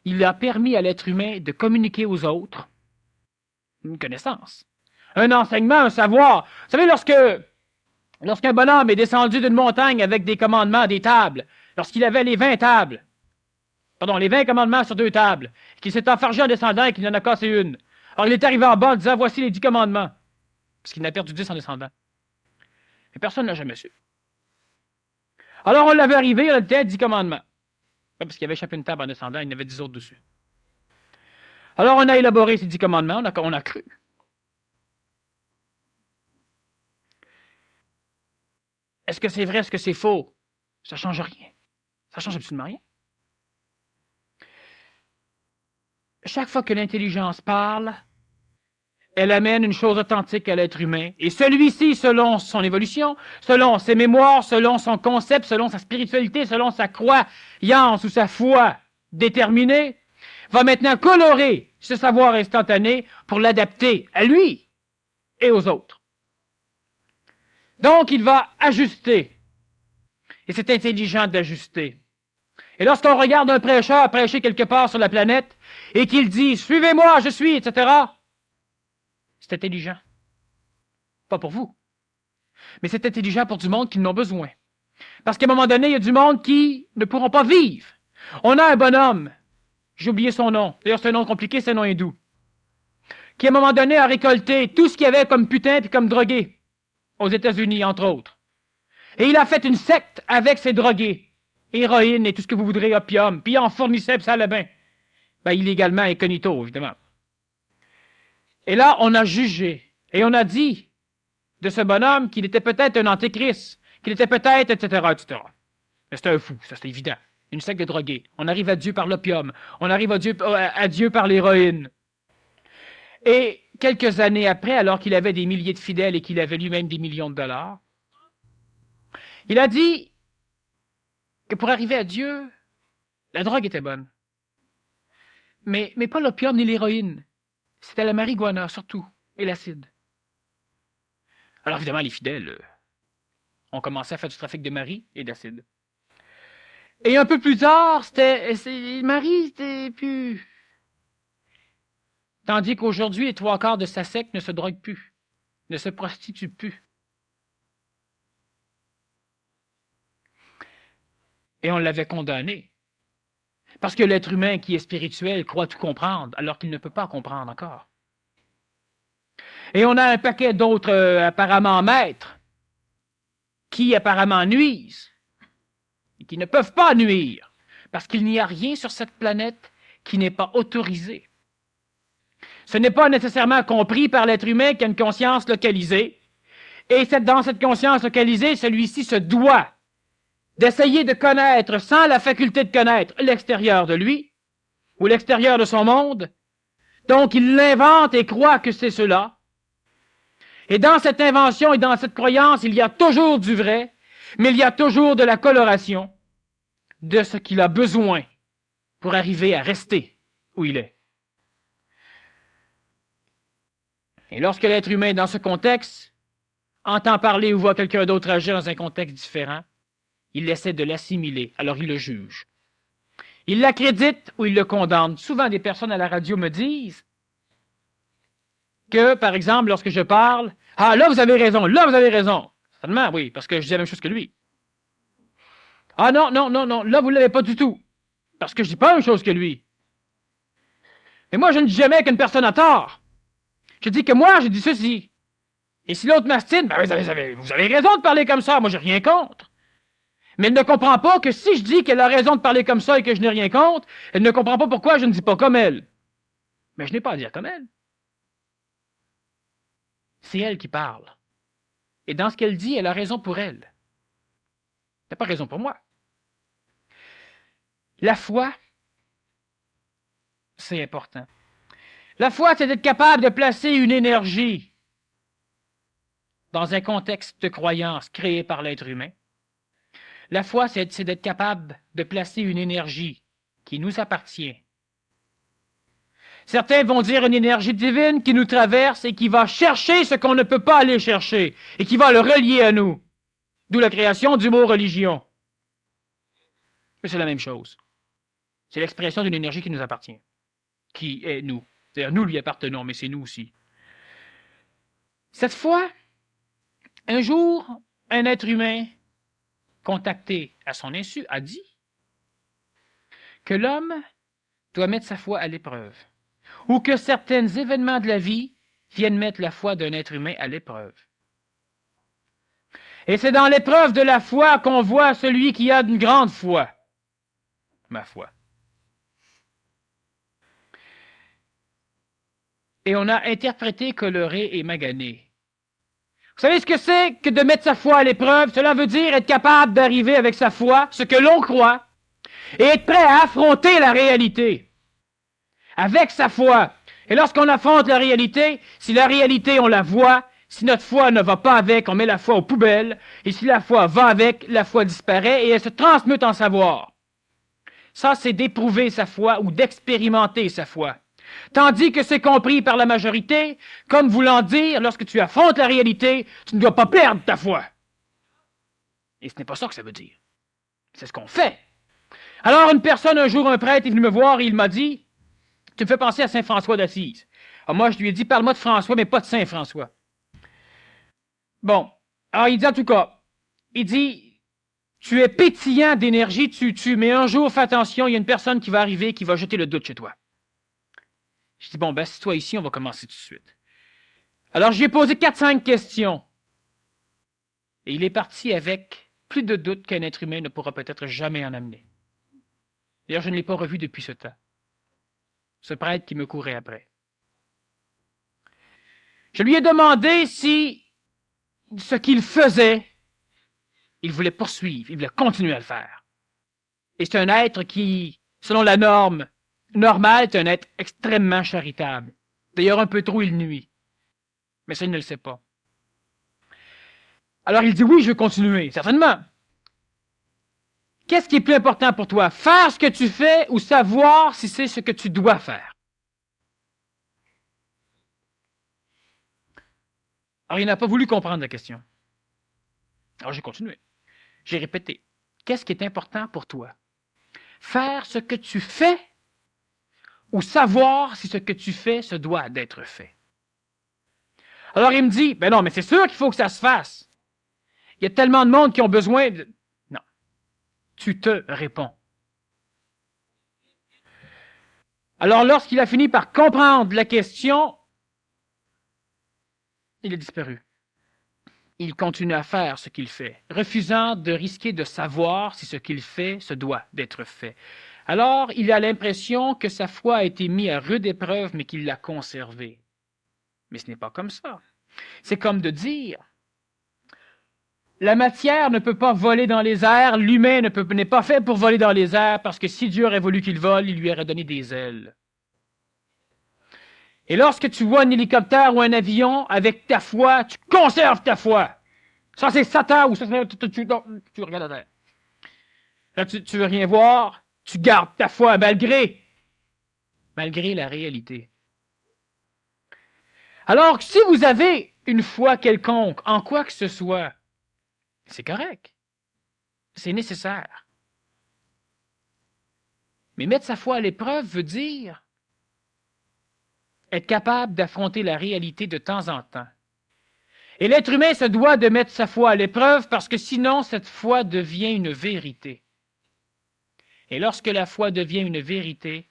Speaker 2: il a permis à l'être humain de communiquer aux autres une connaissance, un enseignement, un savoir. Vous savez, lorsqu'un bonhomme est descendu d'une montagne avec des commandements, des tables, lorsqu'il avait les 20 commandements sur 2 tables, qu'il s'est enfargé en descendant et qu'il en a cassé une. Alors il est arrivé en bas en disant, voici les 10 commandements, parce qu'il en a perdu 10 en descendant. Mais personne ne l'a jamais su. Alors on l'avait arrivé, il avait 10 commandements. Parce qu'il avait échappé une table en descendant, il y en avait 10 autres dessus. Alors on a élaboré ces 10 commandements, on a cru. Est-ce que c'est vrai, est-ce que c'est faux? Ça ne change rien. Ça ne change absolument rien. Chaque fois que l'intelligence parle, elle amène une chose authentique à l'être humain. Et celui-ci, selon son évolution, selon ses mémoires, selon son concept, selon sa spiritualité, selon sa croyance ou sa foi déterminée, va maintenant colorer ce savoir instantané pour l'adapter à lui et aux autres. Donc, il va ajuster. Et c'est intelligent d'ajuster. Et lorsqu'on regarde un prêcheur prêcher quelque part sur la planète et qu'il dit « Suivez-moi, je suis », etc., c'est intelligent. Pas pour vous. Mais c'est intelligent pour du monde qui en ont besoin. Parce qu'à un moment donné, il y a du monde qui ne pourront pas vivre. On a un bonhomme, j'ai oublié son nom, d'ailleurs c'est un nom compliqué, c'est un nom hindou, qui à un moment donné a récolté tout ce qu'il y avait comme putain et comme drogué aux États-Unis, entre autres. Et il a fait une secte avec ses drogués, héroïne et tout ce que vous voudrez, opium, puis il en fournissait, puis ça allait bien. Ben, illégalement, incognito, évidemment. Et là, on a jugé, et on a dit de ce bonhomme qu'il était peut-être un antéchrist, qu'il était peut-être, etc., etc. Mais c'était un fou, ça c'est évident. Une secte de drogués. On arrive à Dieu par l'opium. On arrive à Dieu par l'héroïne. Et quelques années après, alors qu'il avait des milliers de fidèles et qu'il avait lui-même des millions de dollars, il a dit que pour arriver à Dieu, la drogue était bonne. Mais pas l'opium ni l'héroïne. C'était la marijuana, surtout, et l'acide. Alors évidemment, les fidèles ont commencé à faire du trafic de mari et d'acide. Et un peu plus tard, Marie, c'était plus... Tandis qu'aujourd'hui, les 3/4 de sa secte ne se droguent plus, ne se prostituent plus. Et on l'avait condamné. Parce que l'être humain qui est spirituel croit tout comprendre, alors qu'il ne peut pas comprendre encore. Et on a un paquet d'autres apparemment maîtres, qui apparemment nuisent, et qui ne peuvent pas nuire, parce qu'il n'y a rien sur cette planète qui n'est pas autorisé. Ce n'est pas nécessairement compris par l'être humain qui a une conscience localisée, et dans cette conscience localisée, celui-ci se doit d'essayer de connaître, sans la faculté de connaître, l'extérieur de lui, ou l'extérieur de son monde. Donc il l'invente et croit que c'est cela. Et dans cette invention et dans cette croyance, il y a toujours du vrai, mais il y a toujours de la coloration de ce qu'il a besoin pour arriver à rester où il est. Et lorsque l'être humain, dans ce contexte, entend parler ou voit quelqu'un d'autre agir dans un contexte différent, il essaie de l'assimiler, alors il le juge. Il l'accrédite ou il le condamne. Souvent, des personnes à la radio me disent que, par exemple, lorsque je parle, « Ah, là, vous avez raison, là, vous avez raison. » Certainement, oui, parce que je dis la même chose que lui. « Ah, non, non, non, non, là, vous ne l'avez pas du tout. Parce que je ne dis pas la même chose que lui. » Mais moi, je ne dis jamais qu'une personne a tort. Je dis que moi, je dis ceci. Et si l'autre m'astine, ben, vous avez raison de parler comme ça, moi, j'ai rien contre. Mais elle ne comprend pas que si je dis qu'elle a raison de parler comme ça et que je n'ai rien contre, elle ne comprend pas pourquoi je ne dis pas comme elle. Mais je n'ai pas à dire comme elle. C'est elle qui parle. Et dans ce qu'elle dit, elle a raison pour elle. Elle n'a pas raison pour moi. La foi, c'est important. La foi, c'est d'être capable de placer une énergie dans un contexte de croyance créé par l'être humain. La foi, c'est d'être capable de placer une énergie qui nous appartient. Certains vont dire une énergie divine qui nous traverse et qui va chercher ce qu'on ne peut pas aller chercher et qui va le relier à nous. D'où la création du mot religion. Mais c'est la même chose. C'est l'expression d'une énergie qui nous appartient, qui est nous. C'est-à-dire, nous lui appartenons, mais c'est nous aussi. Cette foi, un jour, un être humain contacté à son insu a dit que l'homme doit mettre sa foi à l'épreuve, ou que certains événements de la vie viennent mettre la foi d'un être humain à l'épreuve. Et c'est dans l'épreuve de la foi qu'on voit celui qui a une grande foi, ma foi. Et on a interprété, coloré et magané. Vous savez ce que c'est que de mettre sa foi à l'épreuve? Cela veut dire être capable d'arriver avec sa foi, ce que l'on croit, et être prêt à affronter la réalité. Avec sa foi. Et lorsqu'on affronte la réalité, si la réalité, on la voit, si notre foi ne va pas avec, on met la foi aux poubelles, et si la foi va avec, la foi disparaît et elle se transmute en savoir. Ça, c'est d'éprouver sa foi ou d'expérimenter sa foi. Tandis que c'est compris par la majorité, comme voulant dire, lorsque tu affrontes la réalité, tu ne dois pas perdre ta foi. Et ce n'est pas ça que ça veut dire. C'est ce qu'on fait. Alors, une personne, un jour, un prêtre est venu me voir et il m'a dit, tu me fais penser à Saint François d'Assise. Alors moi, je lui ai dit, parle-moi de François, mais pas de Saint François. Bon. Alors, il dit, en tout cas, il dit, tu es pétillant d'énergie, mais un jour, fais attention, il y a une personne qui va arriver, qui va jeter le doute chez toi. Je dis, bon, ben, assis-toi ici, on va commencer tout de suite. Alors, je lui ai posé 4-5 questions. Et il est parti avec plus de doutes qu'un être humain ne pourra peut-être jamais en amener. D'ailleurs, je ne l'ai pas revu depuis ce temps. Ce prêtre qui me courait après. Je lui ai demandé si ce qu'il faisait, il voulait poursuivre, il voulait continuer à le faire. Et c'est un être qui, selon la norme normale, est un être extrêmement charitable. D'ailleurs, un peu trop, il nuit. Mais ça, il ne le sait pas. Alors, il dit, oui, je veux continuer, certainement. Qu'est-ce qui est plus important pour toi? Faire ce que tu fais ou savoir si c'est ce que tu dois faire? Alors, il n'a pas voulu comprendre la question. Alors, j'ai continué. J'ai répété. Qu'est-ce qui est important pour toi? Faire ce que tu fais ou savoir si ce que tu fais se doit d'être fait? Alors, il me dit, ben non, mais c'est sûr qu'il faut que ça se fasse. Il y a tellement de monde qui ont besoin de... Non. Tu te réponds. Alors, lorsqu'il a fini par comprendre la question, il a disparu. Il continue à faire ce qu'il fait, refusant de risquer de savoir si ce qu'il fait se doit d'être fait. Alors, il a l'impression que sa foi a été mise à rude épreuve, mais qu'il l'a conservée. Mais ce n'est pas comme ça. C'est comme de dire, la matière ne peut pas voler dans les airs, l'humain n'est pas fait pour voler dans les airs, parce que si Dieu aurait voulu qu'il vole, il lui aurait donné des ailes. Et lorsque tu vois un hélicoptère ou un avion, avec ta foi, tu conserves ta foi. Ça, c'est Satan ou ça, tu regardes la terre. Là, tu veux rien voir, tu gardes ta foi malgré la réalité. Alors, si vous avez une foi quelconque, en quoi que ce soit, c'est correct. C'est nécessaire. Mais mettre sa foi à l'épreuve veut dire être capable d'affronter la réalité de temps en temps. Et l'être humain se doit de mettre sa foi à l'épreuve parce que sinon, cette foi devient une vérité. Et lorsque la foi devient une vérité,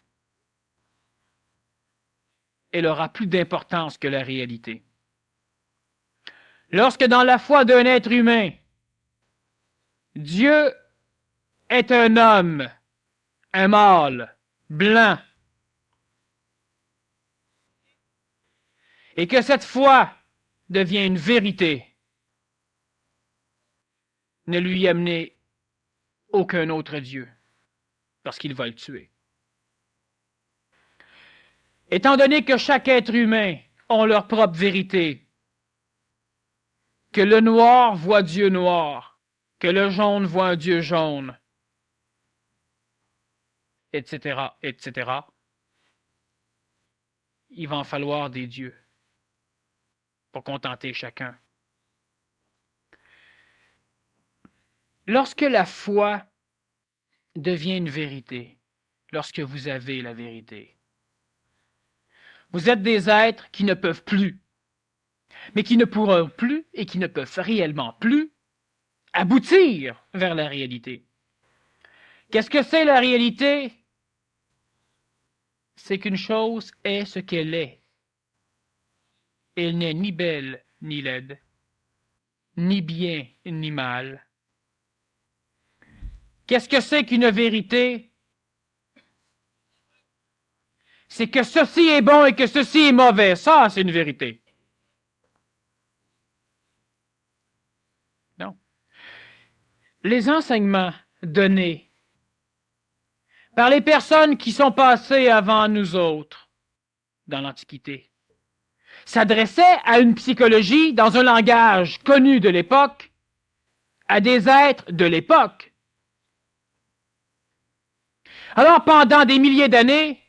Speaker 2: elle aura plus d'importance que la réalité. Lorsque dans la foi d'un être humain, Dieu est un homme, un mâle, blanc, et que cette foi devient une vérité, ne lui amenez aucun autre Dieu, parce qu'il va le tuer. Étant donné que chaque être humain a leur propre vérité, que le noir voit Dieu noir, que le jaune voit un Dieu jaune, etc., etc., il va en falloir des dieux pour contenter chacun. Lorsque la foi devient une vérité, lorsque vous avez la vérité. Vous êtes des êtres qui ne peuvent plus, mais qui ne pourront plus et qui ne peuvent réellement plus aboutir vers la réalité. Qu'est-ce que c'est la réalité? C'est qu'une chose est ce qu'elle est. Elle n'est ni belle ni laide, ni bien ni mal. Qu'est-ce que c'est qu'une vérité? C'est que ceci est bon et que ceci est mauvais. Ça, c'est une vérité. Non. Les enseignements donnés par les personnes qui sont passées avant nous autres dans l'Antiquité s'adressaient à une psychologie dans un langage connu de l'époque, à des êtres de l'époque. Alors, pendant des milliers d'années,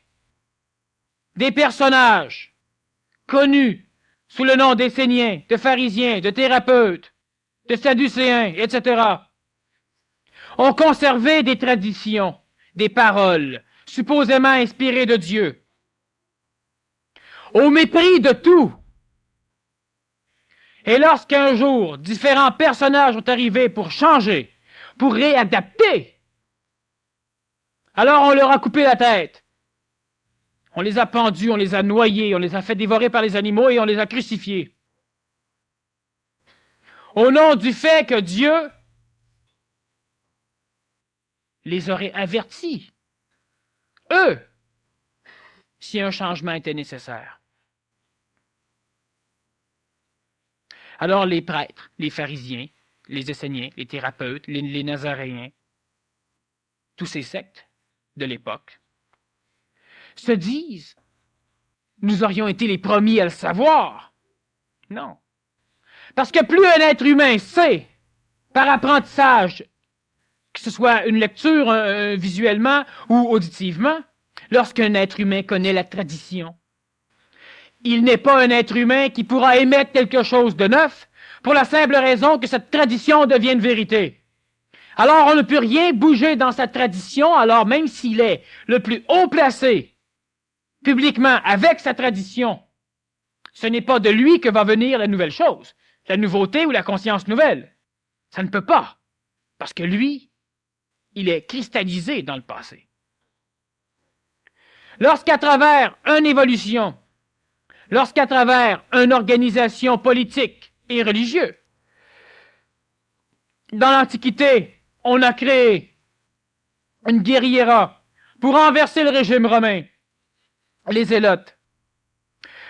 Speaker 2: des personnages connus sous le nom d'Esséniens, de pharisiens, de thérapeutes, de sadducéens, etc., ont conservé des traditions, des paroles, supposément inspirées de Dieu, au mépris de tout. Et lorsqu'un jour, différents personnages sont arrivés pour changer, pour réadapter, alors on leur a coupé la tête. On les a pendus, on les a noyés, on les a fait dévorer par les animaux et on les a crucifiés. Au nom du fait que Dieu les aurait avertis, eux, si un changement était nécessaire. Alors les prêtres, les pharisiens, les Esséniens, les thérapeutes, les Nazaréens, tous ces sectes de l'époque, se disent « Nous aurions été les premiers à le savoir. » Non. Parce que plus un être humain sait, par apprentissage, que ce soit une lecture visuellement ou auditivement, lorsqu'un être humain connaît la tradition, il n'est pas un être humain qui pourra émettre quelque chose de neuf pour la simple raison que cette tradition devienne vérité. Alors on ne peut rien bouger dans sa tradition, alors même s'il est le plus haut placé publiquement avec sa tradition, ce n'est pas de lui que va venir la nouvelle chose, la nouveauté ou la conscience nouvelle. Ça ne peut pas, parce que lui, il est cristallisé dans le passé. Lorsqu'à travers une évolution, lorsqu'à travers une organisation politique et religieuse, dans l'Antiquité, on a créé une guérilla pour renverser le régime romain, les Zélotes.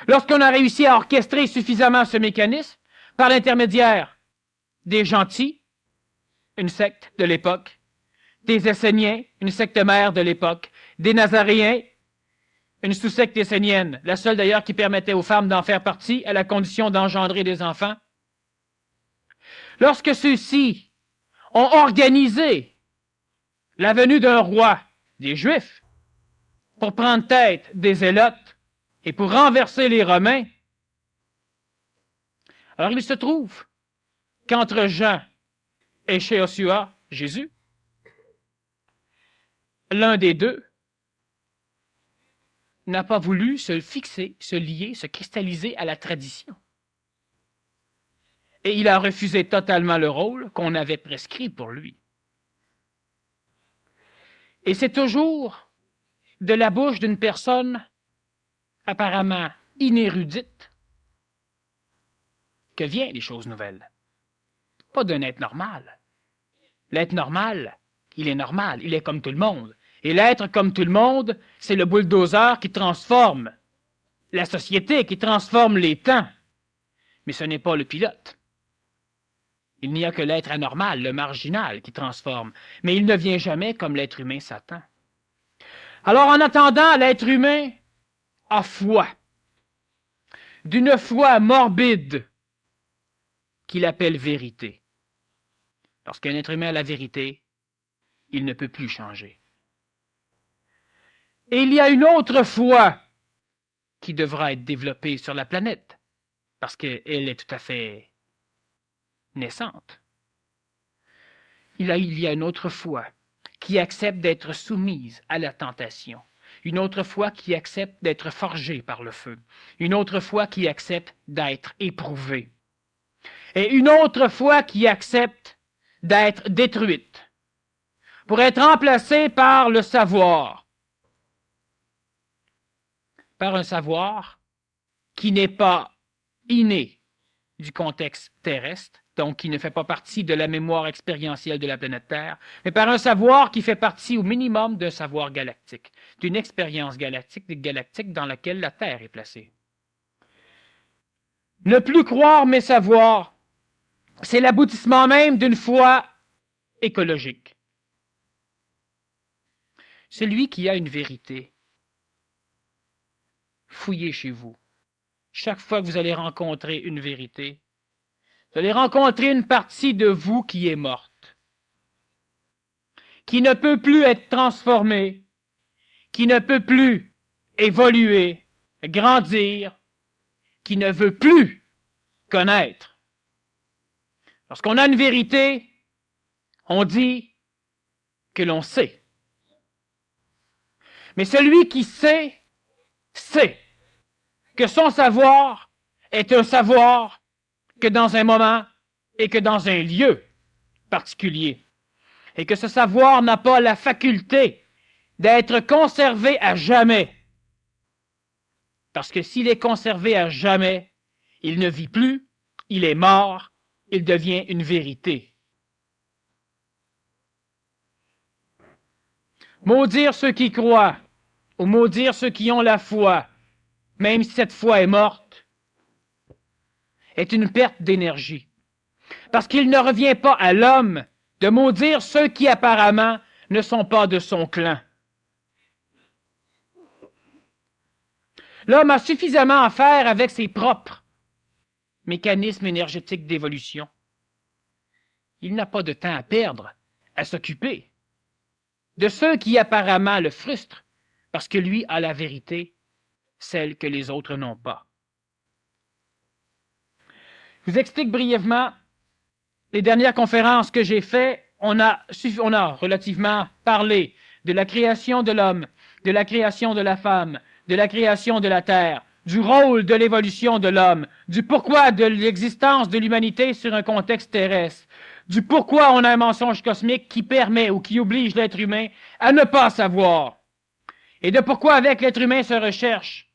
Speaker 2: Lorsqu'on a réussi à orchestrer suffisamment ce mécanisme, par l'intermédiaire des gentils, une secte de l'époque, des Esséniens, une secte mère de l'époque, des Nazaréens, une sous-secte essénienne, la seule d'ailleurs qui permettait aux femmes d'en faire partie à la condition d'engendrer des enfants. Lorsque ceux-ci ont organisé la venue d'un roi, des Juifs, pour prendre tête des Zélotes et pour renverser les Romains, alors il se trouve qu'entre Jean et Jéhoshua, Jésus, l'un des deux n'a pas voulu se fixer, se lier, se cristalliser à la tradition. Et il a refusé totalement le rôle qu'on avait prescrit pour lui. Et c'est toujours de la bouche d'une personne apparemment inérudite que viennent les choses nouvelles. Pas d'un être normal. L'être normal, il est comme tout le monde. Et l'être comme tout le monde, c'est le bulldozer qui transforme la société, qui transforme les temps. Mais ce n'est pas le pilote. Il n'y a que l'être anormal, le marginal, qui transforme. Mais il ne vient jamais comme l'être humain Satan. Alors, en attendant, l'être humain a foi. D'une foi morbide qu'il appelle vérité. Lorsqu'un être humain a la vérité, il ne peut plus changer. Et il y a une autre foi qui devra être développée sur la planète, parce qu'elle est tout à fait naissante. Il y a une autre foi qui accepte d'être soumise à la tentation. Une autre foi qui accepte d'être forgée par le feu. Une autre foi qui accepte d'être éprouvée. Et une autre foi qui accepte d'être détruite pour être remplacée par le savoir. Par un savoir qui n'est pas inné du contexte terrestre, donc qui ne fait pas partie de la mémoire expérientielle de la planète Terre, mais par un savoir qui fait partie au minimum d'un savoir galactique, d'une expérience galactique dans laquelle la Terre est placée. Ne plus croire mais savoir, c'est l'aboutissement même d'une foi écologique. Celui qui a une vérité, fouillez chez vous. Chaque fois que vous allez rencontrer une vérité, vous allez rencontrer une partie de vous qui est morte, qui ne peut plus être transformée, qui ne peut plus évoluer, grandir, qui ne veut plus connaître. Lorsqu'on a une vérité, on dit que l'on sait. Mais celui qui sait que son savoir est un savoir que dans un moment et que dans un lieu particulier. Et que ce savoir n'a pas la faculté d'être conservé à jamais. Parce que s'il est conservé à jamais, il ne vit plus, il est mort, il devient une vérité. Maudire ceux qui croient, ou maudire ceux qui ont la foi, même si cette foi est morte, est une perte d'énergie. Parce qu'il ne revient pas à l'homme de maudire ceux qui apparemment ne sont pas de son clan. L'homme a suffisamment à faire avec ses propres mécanismes énergétiques d'évolution. Il n'a pas de temps à perdre à s'occuper de ceux qui apparemment le frustrent, parce que lui a la vérité, celle que les autres n'ont pas. Je vous explique brièvement les dernières conférences que j'ai faites. On a relativement parlé de la création de l'homme, de la création de la femme, de la création de la terre, du rôle de l'évolution de l'homme, du pourquoi de l'existence de l'humanité sur un contexte terrestre, du pourquoi on a un mensonge cosmique qui permet ou qui oblige l'être humain à ne pas savoir, et de pourquoi avec l'être humain se recherche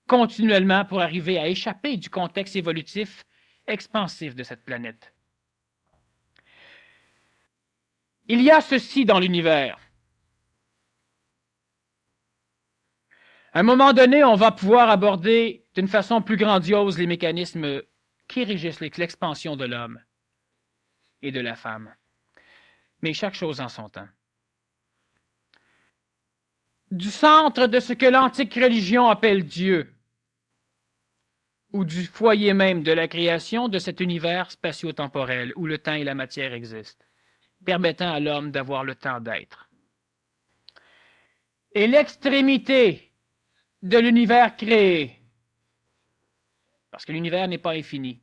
Speaker 2: continuellement pour arriver à échapper du contexte évolutif expansif de cette planète. Il y a ceci dans l'univers. À un moment donné, on va pouvoir aborder d'une façon plus grandiose les mécanismes qui régissent l'expansion de l'homme et de la femme. Mais chaque chose en son temps. Du centre de ce que l'antique religion appelle Dieu, ou du foyer même de la création de cet univers spatio-temporel où le temps et la matière existent, permettant à l'homme d'avoir le temps d'être. Et l'extrémité de l'univers créé, parce que l'univers n'est pas infini.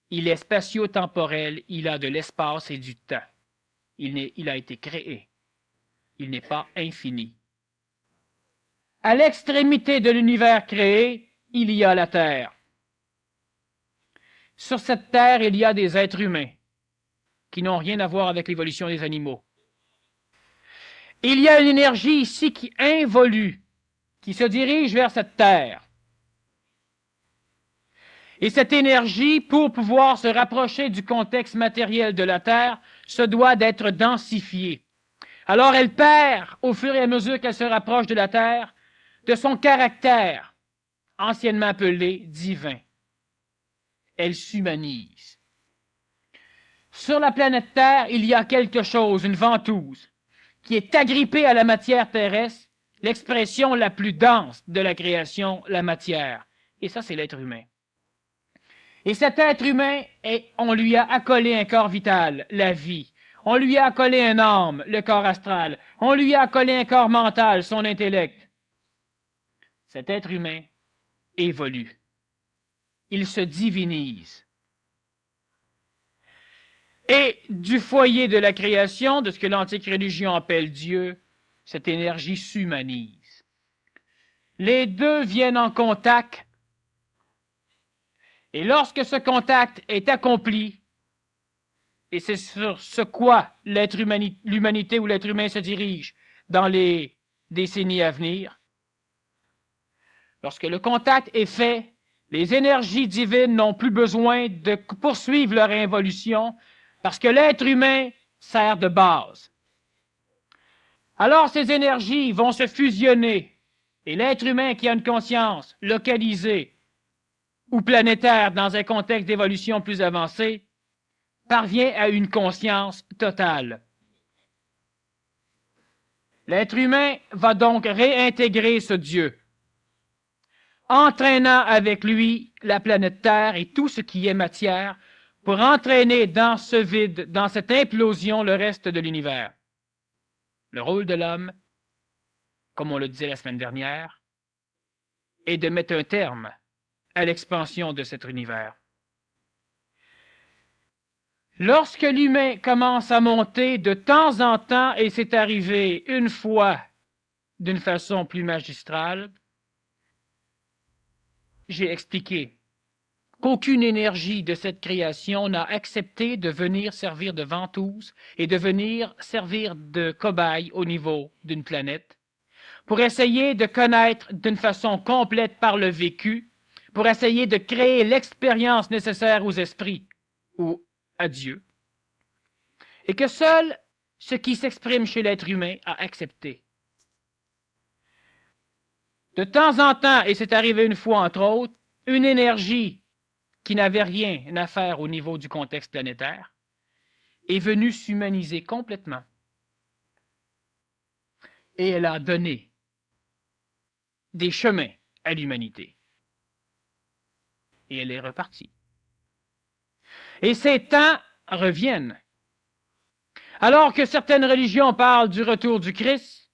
Speaker 2: Il est spatio-temporel, il a de l'espace et du temps. Il a été créé. Il n'est pas infini. À l'extrémité de l'univers créé, il y a la Terre. Sur cette Terre, il y a des êtres humains qui n'ont rien à voir avec l'évolution des animaux. Il y a une énergie ici qui involue, qui se dirige vers cette Terre. Et cette énergie, pour pouvoir se rapprocher du contexte matériel de la Terre, se doit d'être densifiée. Alors elle perd, au fur et à mesure qu'elle se rapproche de la Terre, de son caractère, anciennement appelé divin. Elle s'humanise. Sur la planète Terre, il y a quelque chose, une ventouse, qui est agrippée à la matière terrestre, l'expression la plus dense de la création, la matière. Et ça, c'est l'être humain. Et cet être humain, on lui a accolé un corps vital, la vie. On lui a accolé un âme, le corps astral. On lui a accolé un corps mental, son intellect. Cet être humain évolue. Il se divinise. et du foyer de la création, de ce que l'antique religion appelle Dieu, cette énergie s'humanise. Les deux viennent en contact, et lorsque ce contact est accompli, et c'est sur ce quoi l'humanité ou l'être humain se dirige dans les décennies à venir, lorsque le contact est fait, les énergies divines n'ont plus besoin de poursuivre leur involution parce que l'être humain sert de base. Alors ces énergies vont se fusionner et l'être humain qui a une conscience localisée ou planétaire dans un contexte d'évolution plus avancé parvient à une conscience totale. L'être humain va donc réintégrer ce Dieu, entraînant avec lui la planète Terre et tout ce qui est matière pour entraîner dans ce vide, dans cette implosion, le reste de l'univers. Le rôle de l'homme, comme on le disait la semaine dernière, est de mettre un terme à l'expansion de cet univers. Lorsque l'humain commence à monter de temps en temps, et c'est arrivé une fois d'une façon plus magistrale, j'ai expliqué qu'aucune énergie de cette création n'a accepté de venir servir de ventouse et de venir servir de cobaye au niveau d'une planète pour essayer de connaître d'une façon complète par le vécu, pour essayer de créer l'expérience nécessaire aux esprits ou à Dieu, et que seul ce qui s'exprime chez l'être humain a accepté. De temps en temps, et c'est arrivé une fois entre autres, une énergie qui n'avait rien à faire au niveau du contexte planétaire est venue s'humaniser complètement. Et elle a donné des chemins à l'humanité. Et elle est repartie. Et ces temps reviennent. Alors que certaines religions parlent du retour du Christ,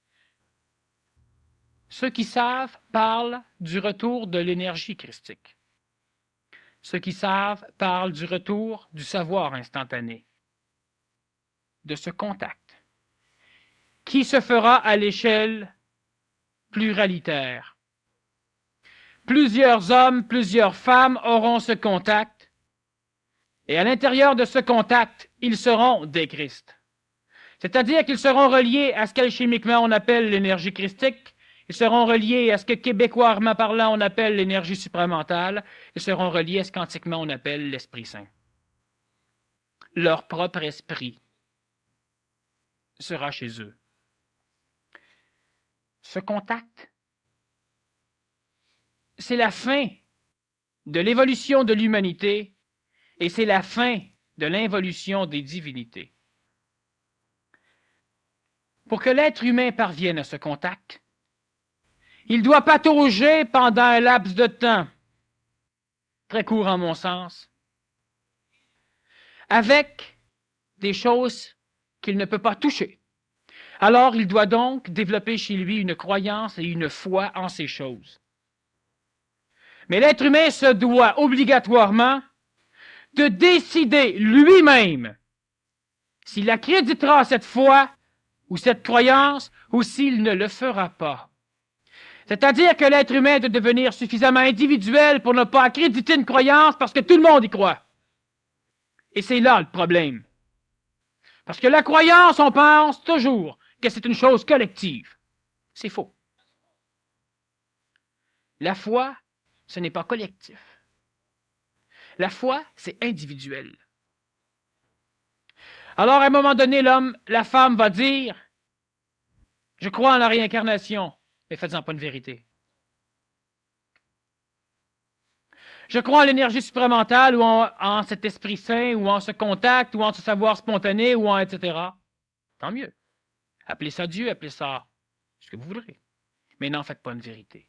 Speaker 2: ceux qui savent parlent du retour de l'énergie christique. Ceux qui savent parlent du retour du savoir instantané, de ce contact, qui se fera à l'échelle pluralitaire. Plusieurs hommes, plusieurs femmes auront ce contact, et à l'intérieur de ce contact, ils seront des Christ. C'est-à-dire qu'ils seront reliés à ce qu'alchimiquement on appelle l'énergie christique, ils seront reliés à ce que québécoisement parlant on appelle l'énergie supramentale, ils seront reliés à ce qu'antiquement on appelle l'Esprit Saint. Leur propre esprit sera chez eux. Ce contact, c'est la fin de l'évolution de l'humanité et c'est la fin de l'involution des divinités. Pour que l'être humain parvienne à ce contact, il doit patauger pendant un laps de temps, très court en mon sens, avec des choses qu'il ne peut pas toucher. Alors il doit donc développer chez lui une croyance et une foi en ces choses. Mais l'être humain se doit obligatoirement de décider lui-même s'il accréditera cette foi ou cette croyance ou s'il ne le fera pas. C'est-à-dire que l'être humain doit devenir suffisamment individuel pour ne pas accréditer une croyance parce que tout le monde y croit. Et c'est là le problème. Parce que la croyance, on pense toujours que c'est une chose collective. C'est faux. La foi, ce n'est pas collectif. La foi, c'est individuel. Alors, à un moment donné, la femme va dire « Je crois en la réincarnation », mais faites-en pas une vérité. Je crois en l'énergie supramentale ou en cet esprit saint ou en ce contact ou en ce savoir spontané ou en etc. Tant mieux. Appelez ça Dieu, appelez ça ce que vous voudrez. Mais n'en faites pas une vérité.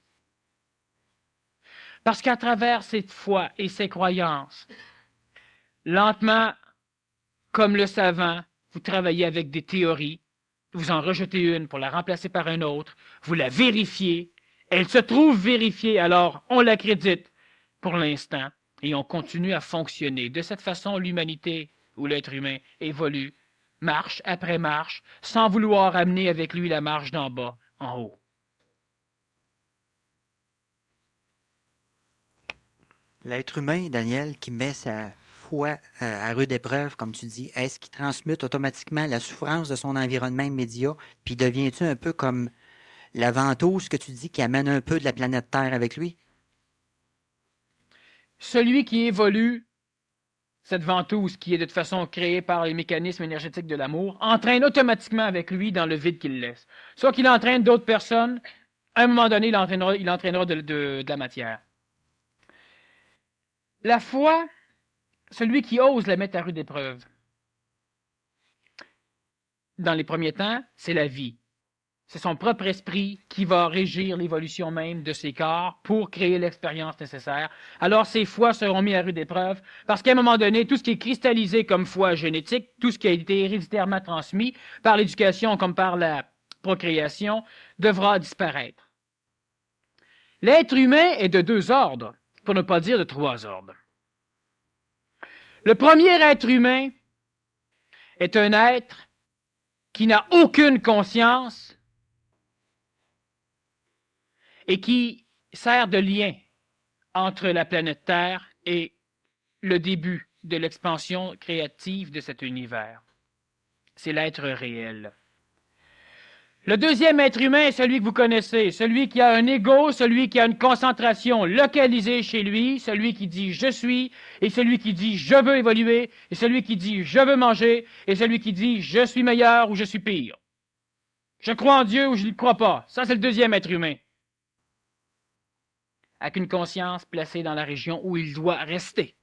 Speaker 2: Parce qu'à travers cette foi et ces croyances, lentement, comme le savant, vous travaillez avec des théories, vous en rejetez une pour la remplacer par une autre, vous la vérifiez, elle se trouve vérifiée, alors on l'accrédite pour l'instant et on continue à fonctionner. De cette façon, l'humanité où l'être humain évolue, marche après marche, sans vouloir amener avec lui la marche d'en bas en haut.
Speaker 1: L'être humain, Daniel, qui met sa foi à rude épreuve, comme tu dis, est-ce qu'il transmute automatiquement la souffrance de son environnement immédiat, puis devient-tu un peu comme la ventouse que tu dis qui amène un peu de la planète Terre avec lui?
Speaker 2: Celui qui évolue, cette ventouse qui est de toute façon créée par les mécanismes énergétiques de l'amour, entraîne automatiquement avec lui dans le vide qu'il laisse. Soit qu'il entraîne d'autres personnes, à un moment donné, il entraînera de la matière. La foi, celui qui ose la mettre à rude épreuve, dans les premiers temps, c'est la vie. C'est son propre esprit qui va régir l'évolution même de ses corps pour créer l'expérience nécessaire. Alors ces foi seront mis à rude épreuve parce qu'à un moment donné, tout ce qui est cristallisé comme foi génétique, tout ce qui a été héréditairement transmis par l'éducation comme par la procréation, devra disparaître. L'être humain est de 2 ordres, pour ne pas dire de 3 ordres. Le premier être humain est un être qui n'a aucune conscience et qui sert de lien entre la planète Terre et le début de l'expansion créative de cet univers. C'est l'être réel. Le deuxième être humain est celui que vous connaissez, celui qui a un ego, celui qui a une concentration localisée chez lui, celui qui dit « je suis » et celui qui dit « je veux évoluer » et celui qui dit « je veux manger » et celui qui dit « je suis meilleur » ou « je suis pire ». Je crois en Dieu ou je ne crois pas. Ça, c'est le deuxième être humain. Avec une conscience placée dans la région où il doit rester.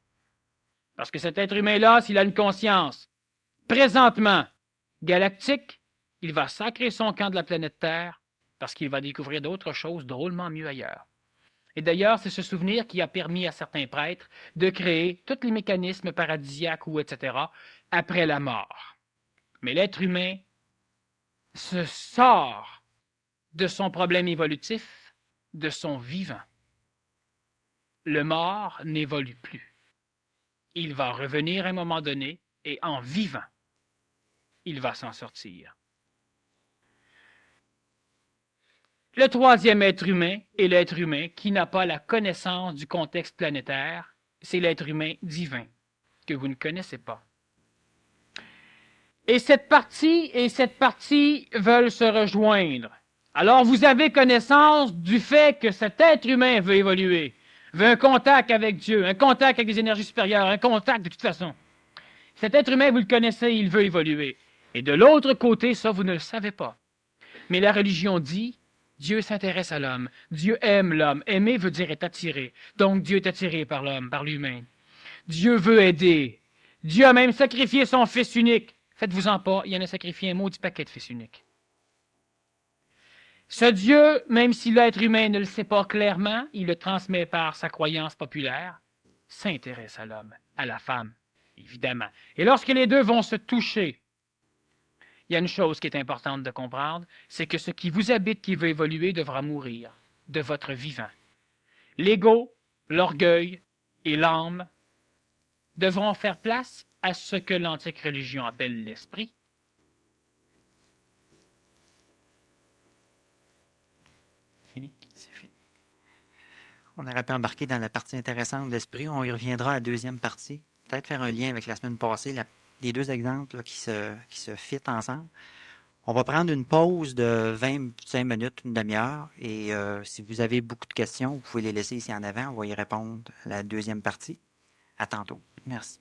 Speaker 2: Parce que cet être humain-là, s'il a une conscience présentement galactique, il va sacrer son camp de la planète Terre parce qu'il va découvrir d'autres choses drôlement mieux ailleurs. Et d'ailleurs, c'est ce souvenir qui a permis à certains prêtres de créer tous les mécanismes paradisiaques ou etc. après la mort. Mais l'être humain se sort de son problème évolutif, de son vivant. Le mort n'évolue plus. Il va revenir à un moment donné et en vivant, il va s'en sortir. Le troisième être humain est l'être humain qui n'a pas la connaissance du contexte planétaire. C'est l'être humain divin que vous ne connaissez pas. Et cette partie veulent se rejoindre. Alors vous avez connaissance du fait que cet être humain veut évoluer, veut un contact avec Dieu, un contact avec les énergies supérieures, un contact de toute façon. Cet être humain, vous le connaissez, il veut évoluer. Et de l'autre côté, ça, vous ne le savez pas. Mais la religion dit, Dieu s'intéresse à l'homme. Dieu aime l'homme. Aimer veut dire être attiré. Donc Dieu est attiré par l'homme, par l'humain. Dieu veut aider. Dieu a même sacrifié son fils unique. Faites-vous-en pas, il en a sacrifié un maudit paquet de fils uniques. Ce Dieu, même si l'être humain ne le sait pas clairement, il le transmet par sa croyance populaire, s'intéresse à l'homme, à la femme, évidemment. Et lorsque les deux vont se toucher, il y a une chose qui est importante de comprendre, c'est que ce qui vous habite, qui veut évoluer, devra mourir de votre vivant. L'ego, l'orgueil et l'âme devront faire place à ce que l'antique religion appelle l'esprit.
Speaker 1: C'est fini. On aurait pu embarquer dans la partie intéressante de l'esprit. On y reviendra à la deuxième partie. Peut-être faire un lien avec la semaine passée, les deux exemples là, qui se fitent ensemble. On va prendre une pause de 25 minutes, une demi-heure. Et si vous avez beaucoup de questions, vous pouvez les laisser ici en avant. On va y répondre à la deuxième partie. À tantôt. Merci.